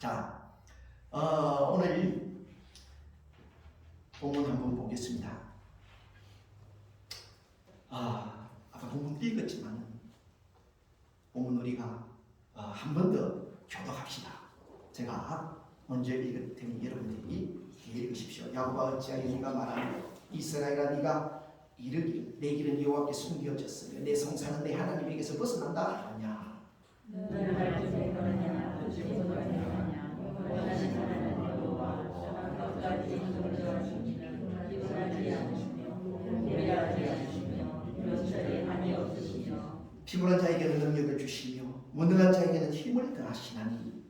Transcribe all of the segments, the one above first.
자, 오늘 본문 한번 보겠습니다. 아까 본문 읽었지만 본문 우리가 한 번 더 교독합시다. 제가 먼저 읽을 테니 여러분들이 읽으십시오. 야곱아, 어찌하여 네가 말하는 이스라엘아, 네가 이르기를 내 길은 여호와께 숨겨졌으며 내 성사는 내 하나님에게서 벗어난다 하냐. 피곤한 자에게는 능력을 주시며 무능한 자에게는 힘을 더하시나니.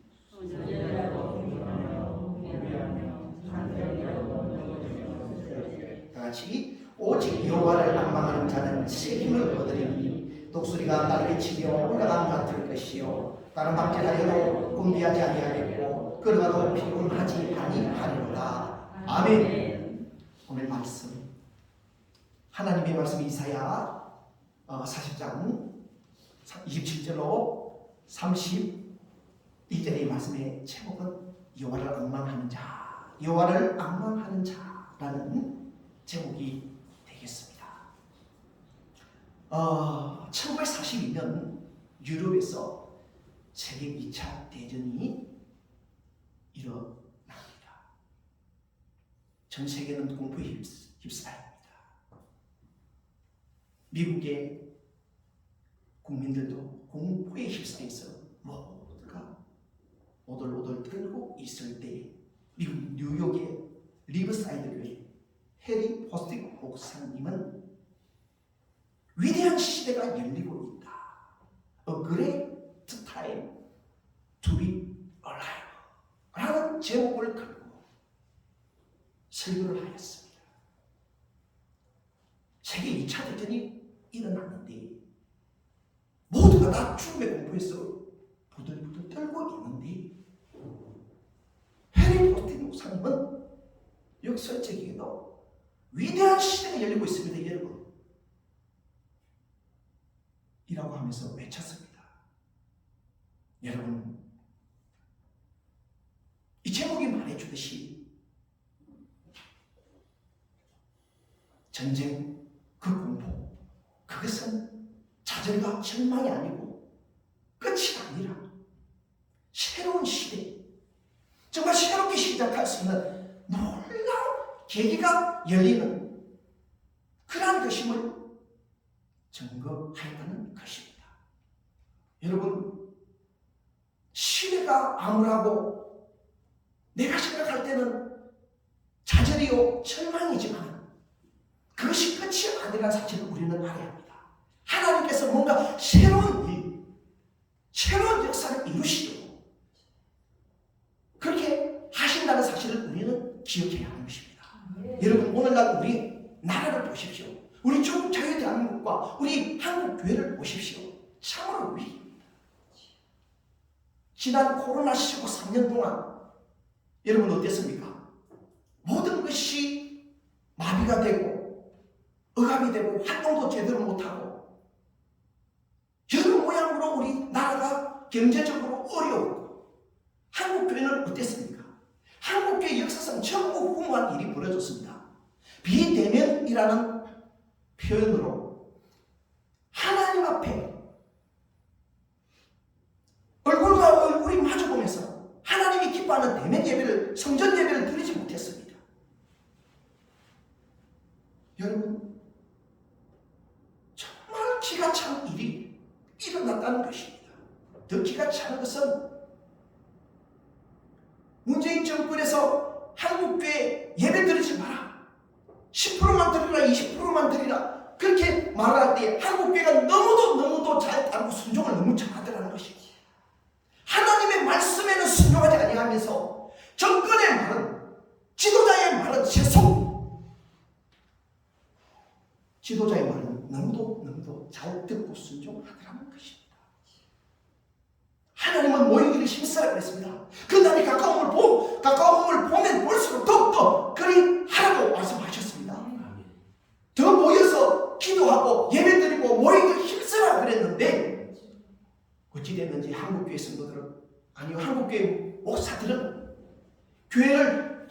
다같이 오직 여호와를 앙망하는 자는 새 힘을 얻으리니 독수리가 날개 치며 올라가는 같을 것이요 다른 박제하여도 곤비하지 아니하겠고 걸어가도 피곤하지 아니하리로다. 아멘. 오늘 말씀 하나님의 말씀 이사야 40장 27절로 32절의 말씀의 제목은 여호와를 앙망하는 자, 여호와를 앙망하는 자라는 제목이 되겠습니다. 1942년 유럽에서 세계 2차 대전이 일어납니다. 전 세계는 공포에 휩싸입니다. 미국의 국민들도 공포에 휩싸여서 모두가 오돌오돌 떨고 있을 때 미국 뉴욕의 리버사이드 교회 해리 포스틱 목사님은 위대한 시대가 열리고 있다. A great time to be alive 라는 제목을 걸고 설교를 하였습니다. 세계 2차 대전이 일어났는데 모두가 다 죽음의 공포에서 부들부들 떨고 있는데 해리 포스틱 목사님은 역설적이게도 위대한 시대가 열리고 있습니다, 여러분. 이라고 하면서 외쳤습니다. 여러분, 이 제목이 말해주듯이 전쟁, 그 공포, 그것은 좌절과 절망이 아니고 끝이 아니라 새로운 시대, 정말 새롭게 시작할 수 있는 놀라운 계기가 열리는 그러한 것임을 증거하였다는 것입니다. 여러분, 시대가 암울하고 내가 생각할 때는 좌절이요 절망이지만 그것이 끝이 아니라는 사실을 우리는 알아야 합니다. 하나님께서 뭔가 새로운 일, 새로운 역사를 이루시려고 그렇게 하신다는 사실을 우리는 기억해야 하는 것입니다. 여러분, 오늘날 우리 나라를 보십시오. 우리 조국 자유대한민국과 우리 한국교회를 보십시오. 참으로 위기입니다. 지난 코로나19 3년 동안 여러분 어땠습니까? 모든 것이 마비가 되고 억압이 되고 활동도 제대로 못하고 여러 모양으로 우리 나라가 경제적으로 어려웠고 한국교회는 어땠습니까? 한국교회 역사상 전무후무한 일이 벌어졌습니다. 비대면이라는 표현으로 하나님 앞에 얼굴과 얼굴이 마주보면서 하나님이 기뻐하는 대면 예배를, 성전 예배를 드리지 못했습니다. 여러분, 정말 기가 찬 일이 일어났다는 것입니다. 더 기가 찬 것은 문재인 정권에서 한국교회 예배 드리지 마라, 10%만 드리라, 20%만 드리라 그렇게 말할 때 한국교회가 너무도 잘 따르고 순종을 너무 잘하더라는 것입니다. 하나님의 말씀에는 순종하지 아니하면서 정권의 말은, 지도자의 말은 세속, 지도자의 말은 너무도 잘 듣고 순종하더라는 것입니다. 하나님은 모이기를 힘쓰라 그랬습니다. 그 날이 가까움을 보면 볼수록 더욱더 그리 하라고 말씀하셨습니다. 더 모여서 기도하고 예배드리고 모이기를 힘쓰라 그랬는데 어찌됐는지 한국교회 성도들은, 아니요 한국교회 목사 목사들은 교회를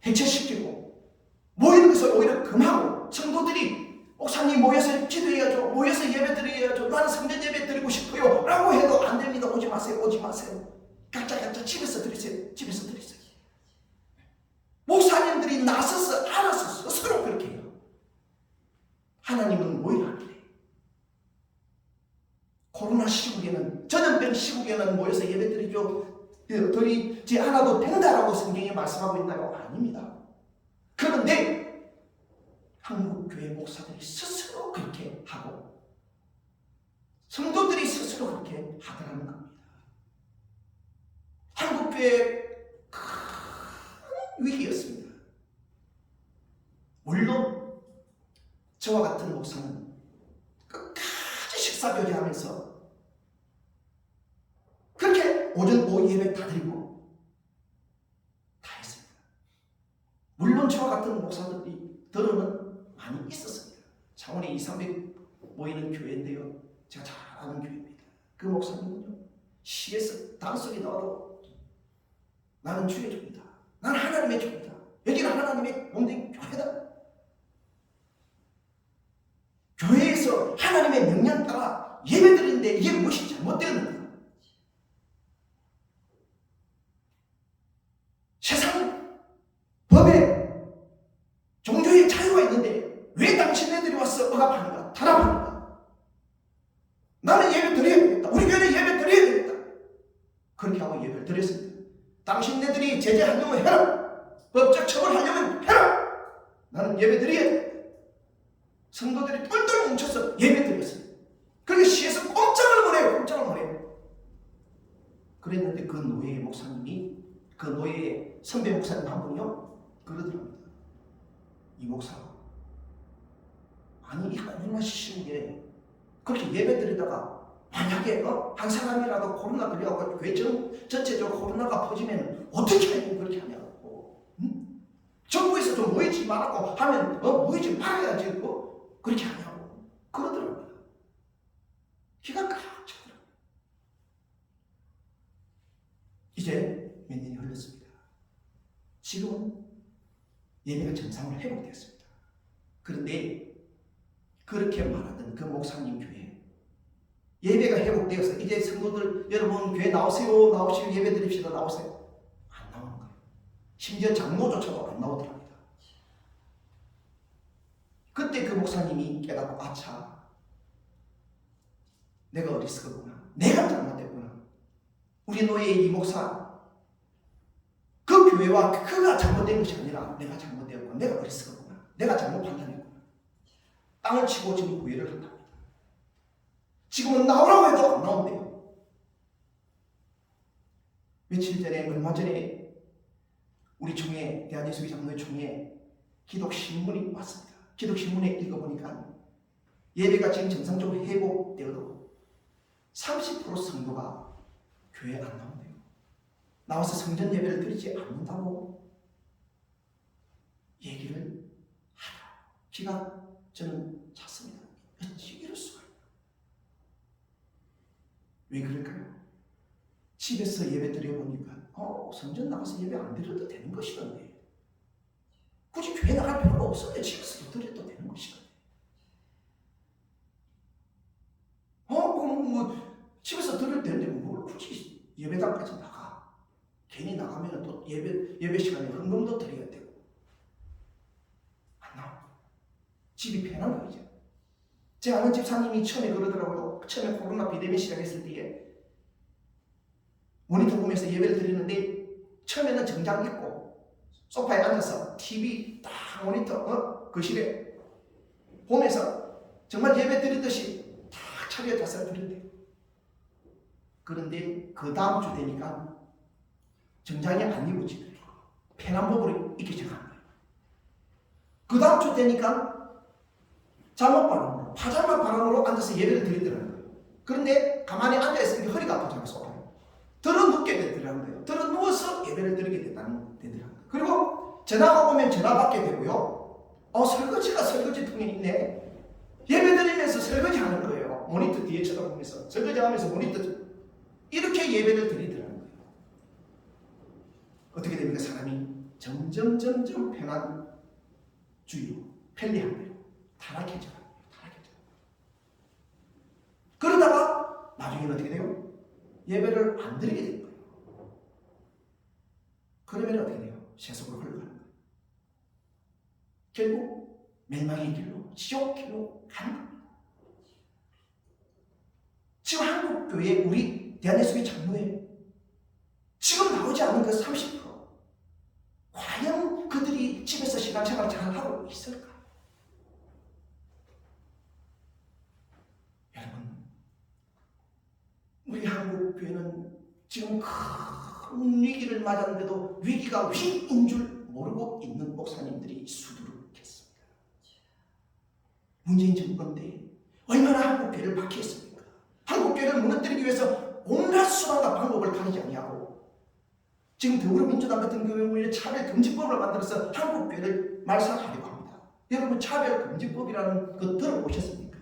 해체시키고 모이는 것을 오히려 금하고 성도들이 목사님 모여서 기도해야죠. 모여서 예배 드려야죠. 나는 성전 예배 드리고 싶어요. 라고 해도 안 됩니다. 오지 마세요. 오지 마세요. 각자 집에서 드리세요. 집에서 드리세요. 목사님들이 나서서 알아서 스스로 그렇게 해요. 하나님은 모이라 하길래. 코로나 시국에는, 전염병 시국에는 모여서 예배 드리지 않아도 된다라고 성경에 말씀하고 있나요? 아닙니다. 그런데 한국교회 목사들이 스스로 그렇게 하고 성도들이 스스로 그렇게 하더라는 겁니다. 한국교회의 큰 위기였습니다. 물론 저와 같은 목사는 끝까지 식사교제하면서 그렇게 오전 오후 예배 다 드리고 다 했습니다. 물론 저와 같은 목사들이 들어는 많이 있었습니다. 창원에 200~300 모이는 교회인데요. 제가 잘 아는 교회입니다. 그 목사님은요, 시에서 단속이 나와도 나는 주의 종이다. 나는 하나님의 종이다. 여기는 하나님의 몸된 교회다. 교회에서 하나님의 명령 따라 예배 드리는데 이게 무엇이 잘못되었는가? 세상 법에 종교의 자유가 있는데 왜 당신네들이 와서 억압하는가? 탄압하는가? 나는 예배 드려야 되겠다. 우리 교회는 예배 드려야 되겠다. 그렇게 하고 예배를 드렸습니다. 당신네들이 제재 하려면 해라. 법적 처벌하려면 해라. 나는 예배 드려야 돼. 성도들이 똘똘 뭉쳐서 예배 드렸어요. 그렇게 시에서 꼼짝을 못해요. 꼼짝을 못해요. 그랬는데 그 노예의 목사님이, 그 노예의 선배 목사님 한 분이요, 그러더랍니다. 이 목사, 아니 이 코로나 시국에 그렇게 예배 드리다가 만약에 한 사람이라도 코로나 걸려갖고 교회 전체적으로 코로나가 퍼지면 어떻게 그렇게 하냐고. 응? 정부에서 좀 모이지 말라고 하면 모이지 말아야지 그렇게 하냐고 그러더랍니다. 기가 꽉 차더라고요. 이제 몇 년이 흘렀습니다. 지금은 예배가 정상으로 회복되었습니다. 그런데 그렇게 말하던 그 목사님 교회 예배가 회복되어서 이제 성도들 여러분 교회 나오세요. 나오시고 예배 드립시다. 나오세요. 안 나오는 거예요. 심지어 장로조차도 안 나오더랍니다. 그때 그 목사님이 깨닫고 아차, 내가 어리석었구나. 내가 잘못했구나. 우리 노예의 이 목사, 그 교회와 그가 잘못된 것이 아니라 내가 잘못되었구나. 내가 어리석었구나. 내가 잘못 판단했구나. 땅을 치고 지금 구애를 한답니다. 지금은 나오라고 해도 안 나온대요. 며칠 전에, 얼마 전에 우리 총회, 대한예수교 장로회 총회 기독신문이 왔습니다. 기독신문에 읽어보니까 예배가 지금 정상적으로 회복되어도 30% 성도가 교회에 안 나온대요. 나와서 성전 예배를 드리지 않는다고 얘기를 하다. 기가 저는 찼습니다. 어찌 이럴 수가 있나. 왜 그럴까요? 집에서 예배 드려보니까 성전 나가서 예배 안 드려도 되는 것이던데, 굳이 교회 나갈 필요가 없었는데 집에서 드려도 되는 것이던데, 집에서 드려도 되는데 뭘 굳이 예배당까지 나가. 괜히 나가면 또 예배 시간에 헌금도 드려야 되고 안 나와. 집이 편한 거 이제. 제 아는 집사님이 처음에 그러더라고요. 처음에 코로나 비대면 시작했을 때에 모니터 보면서 예배를 드리는데 처음에는 정장 입고 소파에 앉아서 TV 딱 모니터 거실에 보면서 정말 예배 드리듯이 딱 차려져서 드린대요. 그런데 그 다음 주 되니까 정장이 안 입어지더래요. 편한복으로 입기 시작한 거예요. 그 다음 주 되니까 잠옷바람으로, 파자마 바람으로 앉아서 예배를 드리더라는 거예요. 그런데 가만히 앉아있으니까 허리가 아프잖아요. 소파에. 들어 눕게 되더라는 거예요. 들어 누워서 예배를 드리게 되더라는 거예요. 그리고 전화가 오면 전화 받게 되고요. 설거지가 설거지통에 있네. 예배 드리면서 설거지 하는 거예요. 모니터 뒤에 쳐다보면서 설거지 하면서 모니터 이렇게 예배를 드리더라는 거예요. 그러니까 사람이 점점 편안주의로 편리한 대로 타락해져. 그러다가 나중에는 어떻게 돼요? 예배를 안 드리게 되는 거예요. 그러면 어떻게 돼요? 세속으로 흘러가는 거예요. 결국 멸망의 길로, 지옥 길로 가는 겁니다. 지금 한국교회 우리 대한예수교 장로회 지금 나오지 않은 그 30%, 과연 그들이 집에서 신앙생활을 잘 하고 있을까? 여러분, 우리 한국교회는 지금 큰 위기를 맞았는데도 위기가 위기인 줄 모르고 있는 목사님들이 수두룩했습니다. 문재인 정권 때 얼마나 한국교회를 박해했습니까? 한국교회를 무너뜨리기 위해서 온갖 수단과 방법을 가리지 아니하고 지금 더불어민주당 같은 경우에 차별금지법을 만들어서 한국교회를 말살하려고 합니다. 여러분, 차별금지법이라는 거 들어보셨습니까?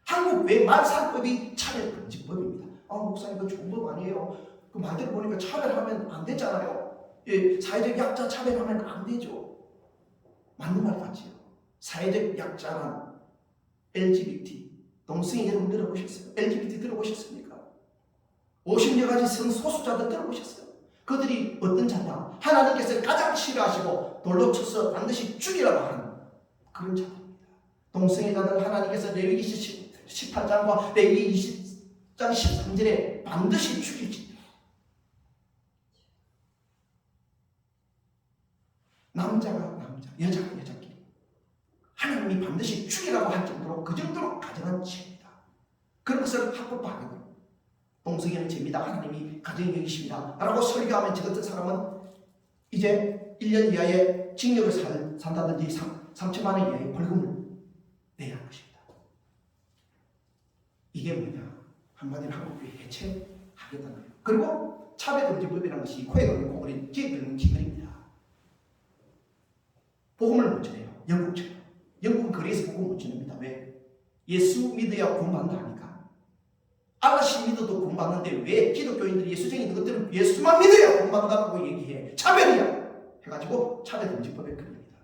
한국교회 말살법이 차별금지법입니다. 목사님, 그 좋은 법 아니에요. 그 말대로 보니까 차별하면 안 되잖아요. 예, 사회적 약자 차별하면 안 되죠. 맞는 말 같지요. 사회적 약자란 LGBT, 동성애 여러분 들어보셨어요? LGBT 들어보셨습니까? 50여 가지 성소수자들 들어보셨어요? 그들이 어떤 자냐? 하나님께서 가장 싫어하시고 돌로 쳐서 반드시 죽이라고 하는 그런 자들입니다. 동성애자들 하나님께서 레위기 18장과 레위기 20장 13절에 반드시 죽이지. 남자가 남자, 여자가 여자끼리 하나님이 반드시 죽이라고 할 정도로 그 정도로 가정한 죄입니다. 그런 것을 합법화하는 거예요. 동성애는 죄입니다. 하나님이 가정의 여기십니다. 라고 설교하면 저 같은 사람은 이제 1년 이하의 징역을 산다든지 3천만 원 이하의 벌금을 내야 하는 것입니다. 이게 뭐냐? 한마디로 한국교회 해체하겠다는 거예요. 그리고 차별금지법이라는 것이 코에 걸린 코걸이, 귀에 걸린 귀걸입니다. 복음을 못 전해요. 영국처럼. 영국은 거리에서 복음 못 전합니다. 왜? 예수 믿어야 구원받는다 하니까. 아가씨 믿어도 구원받는데 왜 기독교인들이 예수쟁이들 것들은 예수만 믿어야 구원받는다고 얘기해? 차별이야. 해가지고 차별금지법에 걸립니다.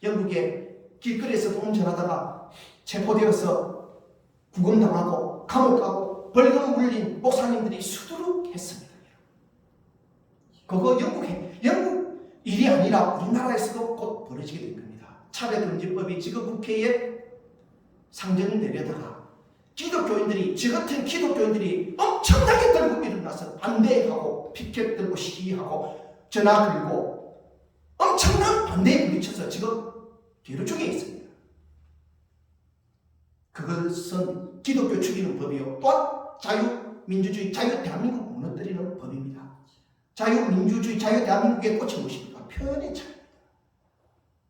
영국에 길거리에서 복음 전하다가 체포되어서 구금당하고 감옥 가고 벌금 물린 목사님들이 수두룩했습니다. 그거 영국 일이 아니라 우리나라에서도 곧 벌어지게 된 겁니다. 차별금지법이 지금 국회에 상정되려다가 기독교인들이, 저 같은 기독교인들이 엄청나게 들고 일어나서 반대하고 피켓 들고 시위하고 전화 걸고 엄청난 반대에 부딪혀서 지금 뒤로 중에 있습니다. 그것은 기독교 죽이는 법이요. 또한 자유민주주의, 자유대한민국 무너뜨리는 법입니다. 자유민주주의, 자유대한민국의 꽃이 무엇입니까? 표현의 자유입니다.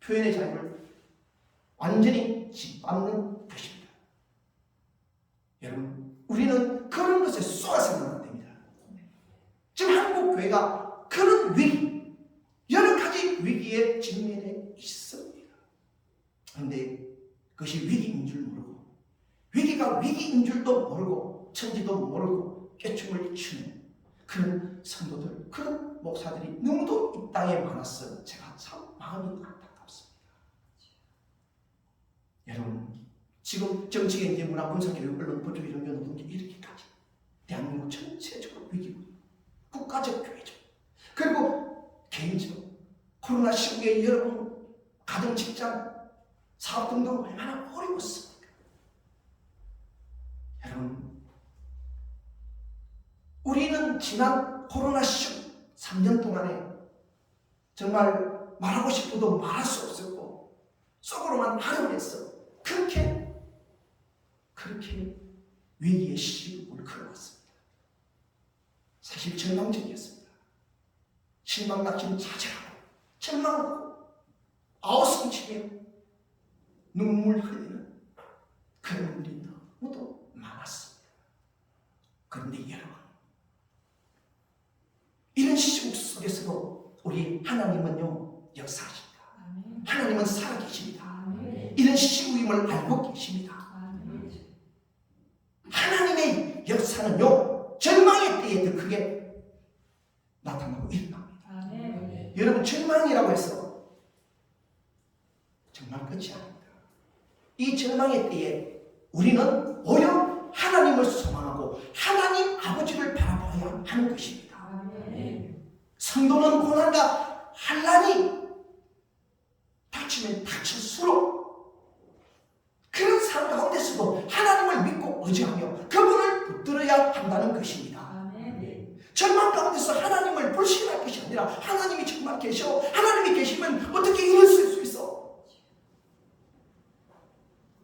표현의 자유를 완전히 짓밟는 것입니다. 여러분, 우리는 그런 것에 쏘아서는 안 됩니다. 지금 한국교회가 그런 위기, 여러 가지 위기에 직면해 있습니다. 그런데 그것이 위기인 줄 모르고, 위기가 위기인 줄도 모르고, 천지도 모르고 깨춤을 추는 그런 성도들, 그런 목사들이 너무도 이 땅에 많았어. 제가 참 마음이 안타깝습니다. 여러분, 지금 정치계, 이제 문화, 군사, 교육, 언론, 법조 이런 게 높은 게 이렇게까지 대한민국 전체적으로 위기고, 국가적 교회죠. 그리고 개인적 코로나 시국에 여러분 가정, 직장, 사업 등등 얼마나 어려웠습니까? 여러분, 우리는 지난 코로나 시국 3년 동안에 정말 말하고 싶어도 말할 수 없었고 속으로만 아련했어. 그렇게 위기의 시국을 걸어왔습니다. 사실 절망적이었습니다. 실망, 낙심, 좌절하고 절망하고 아우성치게 눈물 흘리는 그런 분들이 너무도 많았습니다. 그런데 여러분, 이런 시국 속에서도 우리 하나님은요 역사하십니다. 하나님은 살아계십니다. 이런 시국임을 알고 계십니다. 하나님의 역사는요 절망의 때에 더 크게 나타나고 일어납니다. 여러분 절망이라고 해서 정말 끝이 아닙니다. 이 절망의 때에 우리는 오히려 하나님을 소망하고 하나님 아버지를 바라봐야 하는 것입니다. 성도는 고난과 환난이 닥치면 닥칠수록 그런 삶 가운데서도 하나님을 믿고 의지하며 그분을 붙들어야 한다는 것입니다. 절망 가운데서 하나님을 불신할 것이 아니라 하나님이 정말 계셔, 하나님이 계시면 어떻게 이럴 수 있어?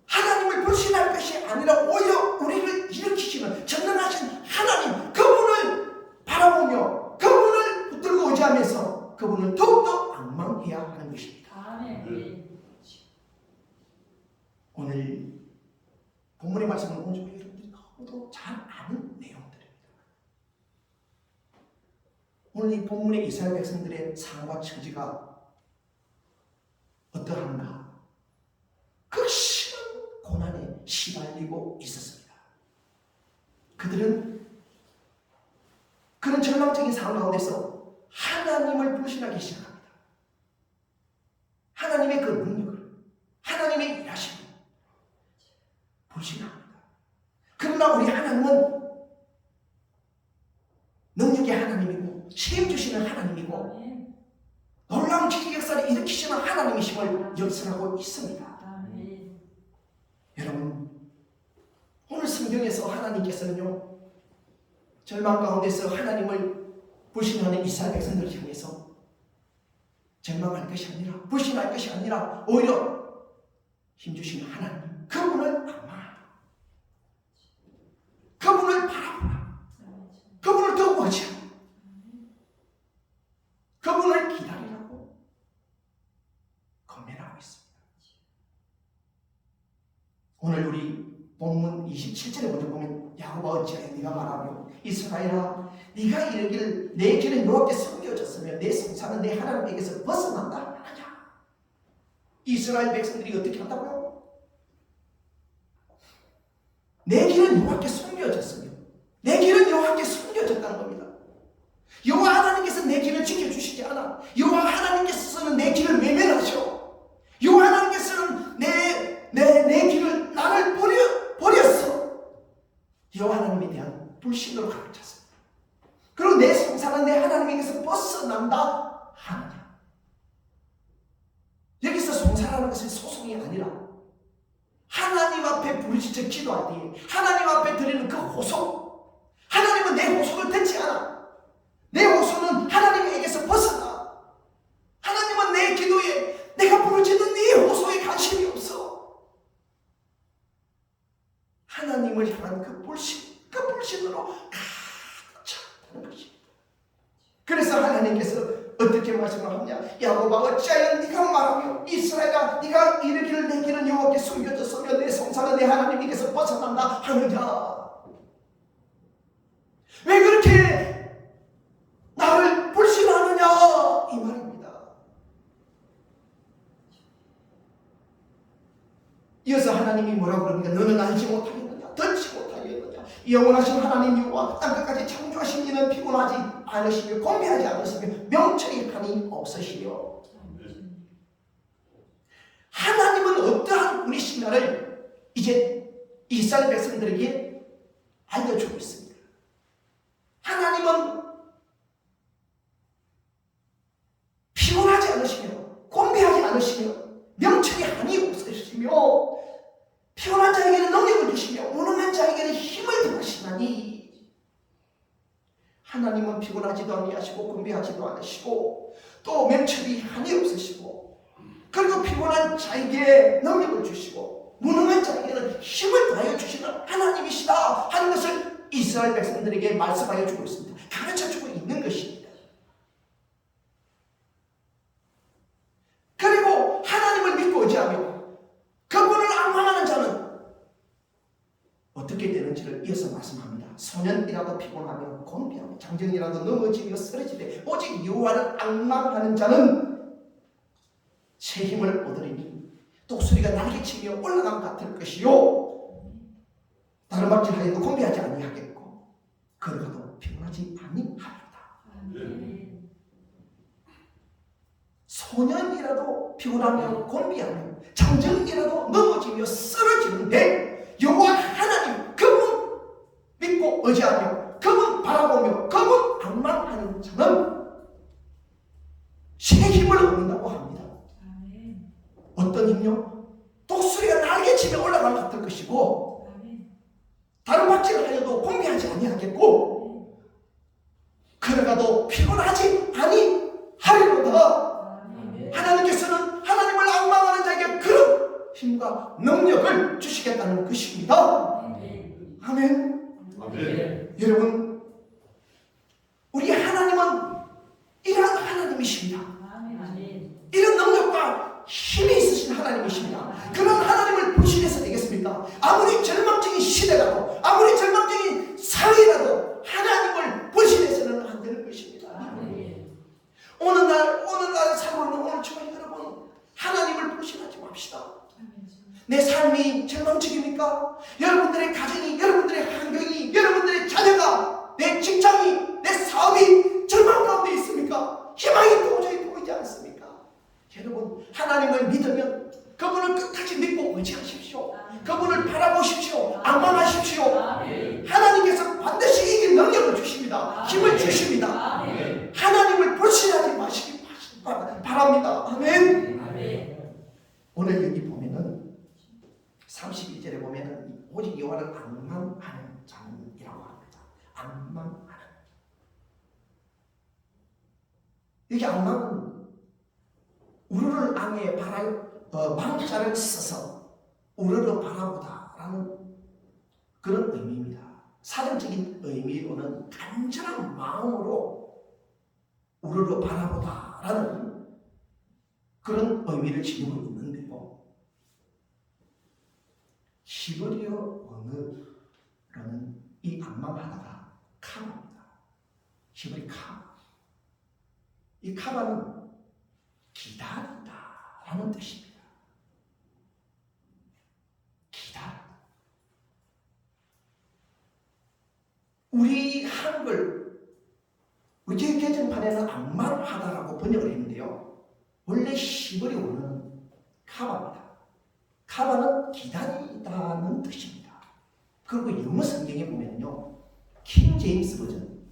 하나님을 불신할 것이 아니라 오히려 우리를 일으키시는 전능하신 하나님, 그분을 바라보며 그분을 붙들고 의지하면서 그분을 더욱더 앙망해야 하는 것입니다. 오늘 본문의 말씀을 보면 여러분들이 너무도 잘 아는 내용들입니다. 오늘 이 본문의 이스라엘 백성들의 상황과 처지가 어떠한가? 극심한 고난에 시달리고 있었습니다. 그들은 그런 절망적인 상황 가운데서 하나님을 불신하기 시작합니다. 하나님의 그 능력을, 하나님의 일하심을 불신합니다. 그러나 우리 하나님은 능력의 하나님이고 책임 주시는 하나님이고 놀라운 기적 역사를 일으키시는 하나님이심을 역설하고 있습니다. 여러분, 오늘 성경에서 하나님께서는요, 절망 가운데서 하나님을 불신하는 이스라엘 백성들을 향해서 절망할 것이 아니라, 불신할 것이 아니라 오히려 힘주시는 하나님, 그분을 악망하라, 그분을 바라보라, 그분을 더 의지하라, 그분을 기다리라고 권면하고 있습니다. 오늘 우리 본문 27절에 먼저 보면 야곱아 어찌하여 네가 말하며 이스라엘아 네가 이르기를 내 길은 여호와께 숨겨졌으며 내 성산은 내 하나님에게서 벗어난다 하느냐. 이스라엘 백성들이 어떻게 한다고요? 내 길은 여호와께 숨겨졌으며 내 길은 여호와께 숨겨졌다는 겁니다. 여호와 하나님께서 내 길을 지켜주시지 않아. 여호와 하나님께서는 내 길을 외면하셔. 여호와 하나님께서는 내 길을 나를 버렸어. 여호와 하나님에 대한 불신으로 가득 찼습니다. 그리고 내 성산은 내 하나님에게서 벗어난다 하느냐. 여기서 송사라는 것은 소송이 아니라 하나님 앞에 부르짖어 기도할 때 하나님 앞에 드리는 그 호소, 하나님은 내 호소를 듣지 않아. 내 호소는 하나님에게서 벗어나. 하나님은 내 기도에, 내가 부르짖는 네 호소에 관심이 없어. 하나님을 향한 그 불신으로 가득 찼다는 것입니다. 그래서 하나님께서 어떻게 말씀을 하냐? 야곱아 어찌하여 네가 말하며 이스라엘아 네가 이르기를 내 길은 여호와께 숨겨졌으며 내 성산은 내 하나님에게서 벗어난다 하느냐. 왜 그렇게 나를 불신하느냐 이 말입니다. 이어서 하나님이 뭐라고 그럽니까? 너는 알지 못하겠느냐, 듣지 못하겠느냐. 영원하신 하나님 여호와 땅끝까지 창조하신 이는 피곤하지 않으시며 공개하지 않으시며 명철이 한이 없으시며. 하나님은 어떠한 분이신가를 이제 이스라엘 백성들에게 알려주고 있습니다. 하나님은 피곤하지 않으시며 공개하지 않으시며 명철이 한이 없으시며 피곤한 자에게는 능력을 주시며 무능한 자에게는 힘을 더하시나니. 하나님은 피곤하지도 아니하시고 공개하지도 않으시고 또 명철이 한이 없으시고 그리고 피곤한 자에게 능력을 주시고 무능한 자에게는 힘을 더하여 주시는 하나님이시다 하는 것을 이스라엘 백성들에게 말씀하여 주고 있습니다. 가르쳐 주고 있는 것입니다. 그리고 하나님을 믿고 의지하며 그분을 앙망하는 자는 어떻게 되는지를 이어서 말씀합니다. 소년이라도 피곤하며 곤비하며 장정이라도 넘어지며 쓰러지되 오직 여호와를 앙망하는 자는 새 힘을 얻으리니 독수리가 날개치며 올라감 같을 것이요 다른 박질하여도 곤비하지 아니하겠고 걸어가도 피곤하지 아니하리로다. 소년이라도 피곤하며 곤비하며 장정이라도 넘어지며 쓰러지는데 여호와 하나님 그분 믿고 의지하며 그분 바라보며 그분 악망하는 자는 새 힘을 얻는다고 합니다. 어떤 힘요? 독수리가 날개치며 올라갈 것 같을 것이고 다른 박질을 하여도 공개하지 아니하겠고 그러가도 피곤하지 아니하리로다. 하나님께서는 하나님을 악망하는 자에게 그런 힘과 능력을 주시겠다는 것입니다. 아멘. 여러분, 우리 하나님은 이런 하나님이십니다. 이런 능력과 힘이 있으신 하나님이십니다. 그런 하나님을 불신해서 되겠습니까? 아무리 절망적인 시대라도 아무리 절망적인 상황이라도 하나님을 불신해서는 안 되는 것입니다. 오늘날 사고는 오늘 저와 여러분 하나님을 불신하지 맙시다. 내 삶이 절망적입니까? 여러분들의 가정이, 여러분들의 환경이, 여러분들의 자녀가, 내 직장이, 내 사업이 절망 가운데 있습니까? 희망이 도저히 보이지 않습니까? 여러분, 하나님을 믿으면 그분을 끝까지 믿고 의지하십시오. 그분을 바라보십시오. 악망하십시오. 하나님께서 반드시 이길 능력을 주십니다. 힘을 주십니다. 하나님을 불신하지 마시기 바랍니다. 아멘. 오늘 여기 보면은 32절에 보면은 오직 여호와를 악망하는 자는이라고 합니다. 악망하는. 이게 악망은 우르를 ang에 망자를 써서 우르를 바라보다라는 그런 의미입니다. 사전적인 의미로는 간절한 마음으로 우르를 바라보다라는 그런 의미를 지니고 있는데요. 히브리어 언어로는 이 악망하다가 카바입니다. 히브리 카바. 이 카바는 기다린다라는 뜻입니다. 기다린다. 우리 한글 의제 개정판에는 악망하다라고 번역을 했는데요. 원래 히브리 원어는 카바입니다. 카바는 기다리다는 뜻입니다. 그리고 영어 성경에 보면요, 킹 제임스 버전,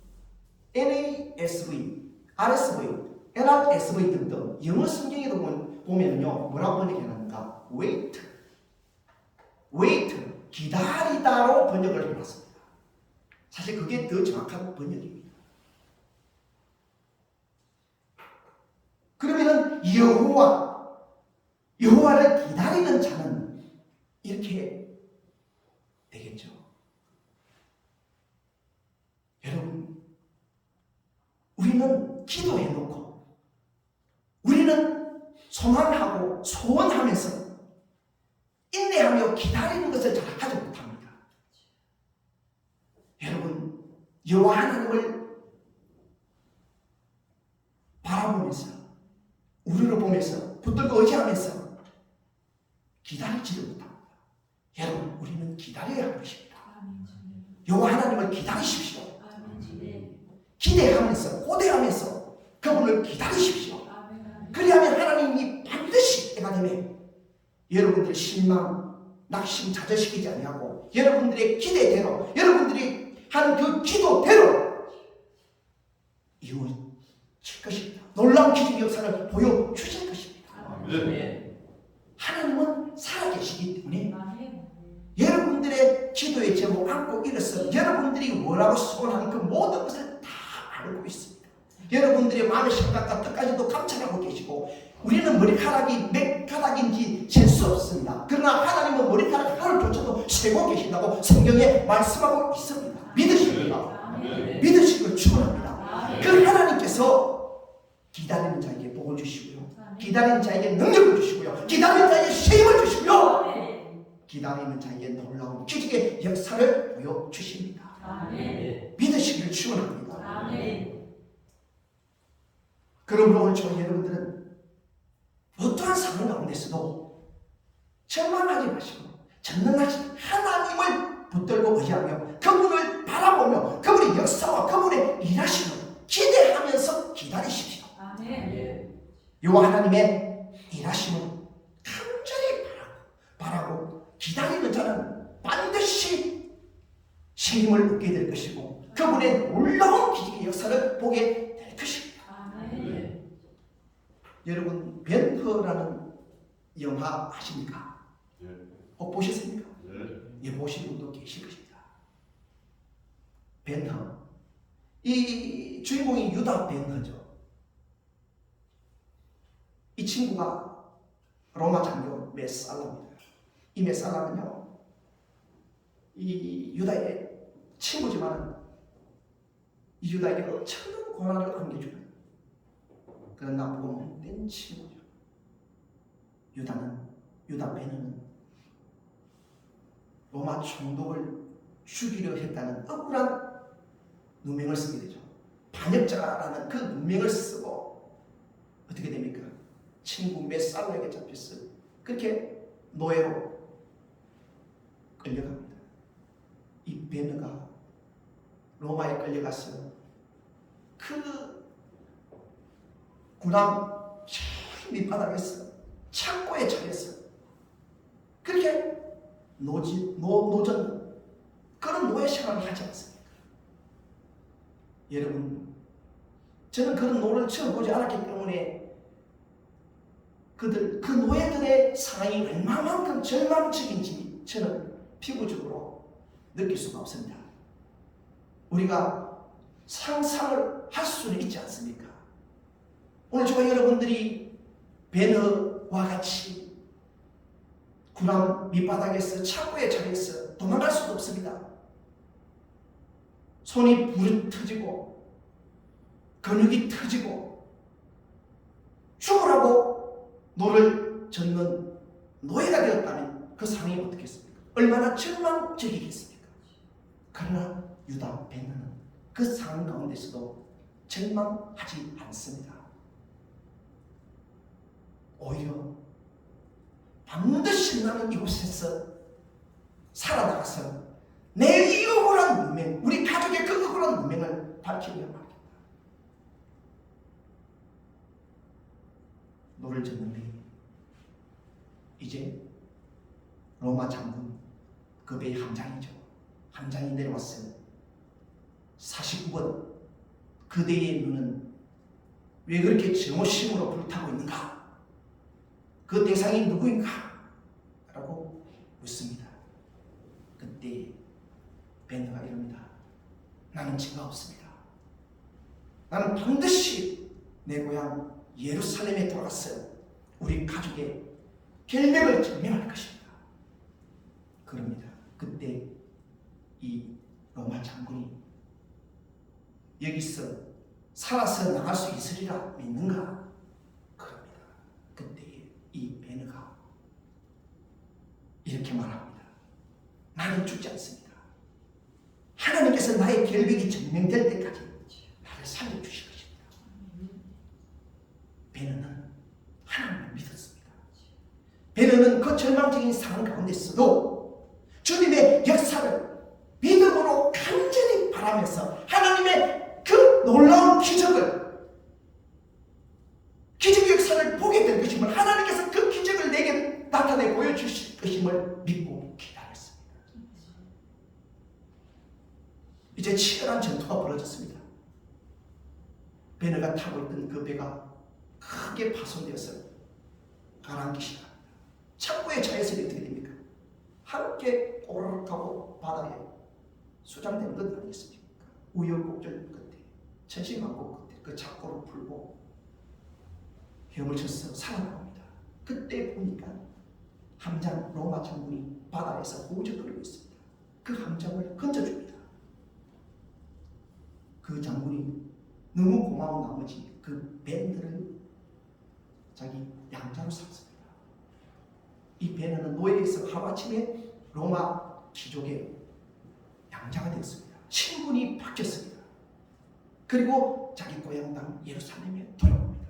NASV, RSV, NRSV 등등 영어 성경에도 보면요, 뭐라고 번역해놨는가? wait, 기다리다로 번역을 해놨습니다. 사실 그게 더 정확한 번역입니다. 그러면은 여호와를 기다리는 자는 이렇게 되겠죠. 여러분, 우리는 기도해놓고 우리는 소망하고 소원하면서 인내하며 기다리는 것을 잘 하지 못합니다. 여러분, 여호와 하나님을 바라보면서 우리를 보면서 붙들고 의지하면서 기다리지를 못합니다. 여러분, 우리는 기다려야 할 것입니다. 여호와 하나님을 기다리십시오. 기대하면서 고대하면서 그분을 기다리십시오. 그리하면 하나님이 반드시 에가님에 여러분들의 실망, 낙심, 좌절시키지 아니하고 여러분들의 기대대로, 여러분들이 하는 그 기도대로 이루어질 것입니다. 놀라운 기적의 역사를 보여주실 것입니다. 하나님은 살아계시기 때문에 여러분들의 기도의 제목 안고 일어서 여러분들이 뭐라고 소원하는 그 모든 것을 다 알고 있습니다. 여러분들의 마음의 생각과 뜻까지도 감찰하고 계시고, 우리는 머리카락이 몇 가닥인지 잴 수 없습니다. 그러나 하나님은 머리카락 하나조차도 세고 계신다고 성경에 말씀하고 있습니다. 믿으십니까? 믿으시길 축원합니다. 그 하나님께서 기다리는 자에게 복을 주시고요, 기다리는 자에게 능력을 주시고요, 기다리는 자에게 힘을 주시고요, 기다리는 자에게 놀라운 기적의 역사를 보여주십니다. 믿으시길 축원합니다. 그러므로 오늘 저희 여러분들은 어떠한 상황 가운데서도 절망하지 마시고 전능하신 하나님을 붙들고 의지하며 그분을 바라보며 그분의 역사와 그분의 일하심을 기대하면서 기다리십시오. 여호와 하나님의 일하심을 간절히 바라고 기다리는 자는 반드시 책임을 얻게 될 것이고 그분의 놀라운 기적의 역사를 보게 될 것입니다. 여러분 벤허라는 영화 아십니까? 혹 보셨습니까? 예, 보신 분도 계실 것입니다. 벤허, 이 주인공이 유다 벤허죠. 이 친구가 로마 장교 메살라입니다. 이 메살라는요, 이 유다의 친구지만 이 유다에게 엄청난 고난을 안겨줘요. 그런 나쁘고 못된 친구죠. 유다 벤허는 로마 총독을 죽이려 했다는 억울한 누명을 쓰게 되죠. 반역자라는 그 누명을 쓰고 어떻게 됩니까? 친구 메살라에게 잡혔어요. 그렇게 노예로 끌려갑니다. 이 벤허가 로마에 끌려가서 그 군함 밑바닥에서 창고에 처했어요. 그렇게 노전 그런 노예 생활을 하지 않습니까? 여러분, 저는 그런 노를 처음 보지 않았기 때문에 그 노예들의 상황이 얼마만큼 절망적인지 저는 피부적으로 느낄 수가 없습니다. 우리가 상상을 할 수는 있지 않습니까? 오늘 저와 여러분들이 벤허와 같이 군함 밑바닥에서 창고에 처해서 도망갈 수도 없습니다. 손이 부르 터지고 근육이 터지고 죽으라고 노를 젓는 노예가 되었다면 그 상황이 어떻겠습니까? 얼마나 절망적이겠습니까? 그러나 유다 벤허는 그 상황 가운데서도 절망하지 않습니다. 오히려 반드시 나는 이곳에서 살아나가서 내 이 억울한 운명, 우리 가족의 그 억울한 운명을 밝히려 합니다. 노를 젓는데 이제 로마 장군 그 배의 함장이죠. 함장이 내려왔어요. 49번 그대의 눈은 왜 그렇게 정오심으로 불타고 있는가? 그 대상이 누구인가? 라고 묻습니다. 그때 벤허가 이럽니다. 나는 죄가 없습니다. 나는 반드시 내 고향 예루살렘에 돌아가서 우리 가족의 결백을 증명할 것입니다. 그럽니다. 그때 이 로마 장군이 여기서 살아서 나갈 수 있으리라 믿는가? 그럽니다. 그때 이 벤허가 이렇게 말합니다. 나는 죽지 않습니다. 하나님께서 나의 결백이 증명될 때까지 나를 살려주실 것입니다. 벤허는 하나님을 믿었습니다. 벤허는 그 절망적인 상황 가운데서도 주님의 역사를 믿음으로 간절히 바라면서 하나님의 그 놀라운 기적의 역사를 보게 될 것임을, 하나님께서 그 기적을 내게 나타내 보여주실 것임을 믿고 기다렸습니다. 이제 치열한 전투가 벌어졌습니다. 벤허가 타고 있던 그 배가 크게 파손되어서 가라앉기 시작합니다. 창고에 차에서 어떻게 됩니까? 함께 오르륵 하고 바다에 수장되는 것 아니겠습니까? 우여곡절 끝에, 천신만고 끝에 그 창고를 풀고 헤엄을 쳐서 살아나옵니다. 그때 보니까 함장 로마 장군이 바다에서 우적거리고 있습니다. 그 함장을 건져줍니다. 그 장군이 너무 고마운 나머지 그 벤허를 자기 양자로 삼습니다. 이 벤허는 노예에서 하루아침에 로마 귀족의 양자가 되었습니다. 신분이 바뀌었습니다. 그리고 자기 고향 땅 예루살렘에 돌아옵니다.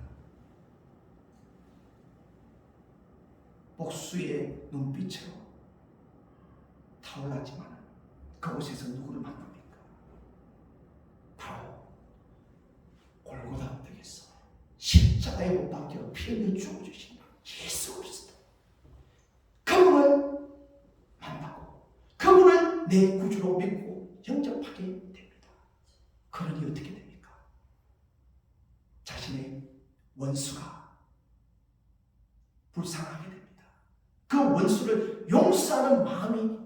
복수의 눈빛으로 타올랐지만 그곳에서 누구를 만납니까? 바로 골고다 언덕에서 십자가 십자가에 못 박혀 피 흘려 죽어주신 예수 그리스도, 그분을 만나고 그분을 내 구주로 믿고 영접하게 됩니다. 그러니 어떻게 됩니까? 자신의 원수가 불쌍하게 됩니다. 그 원수를 용서하는 마음이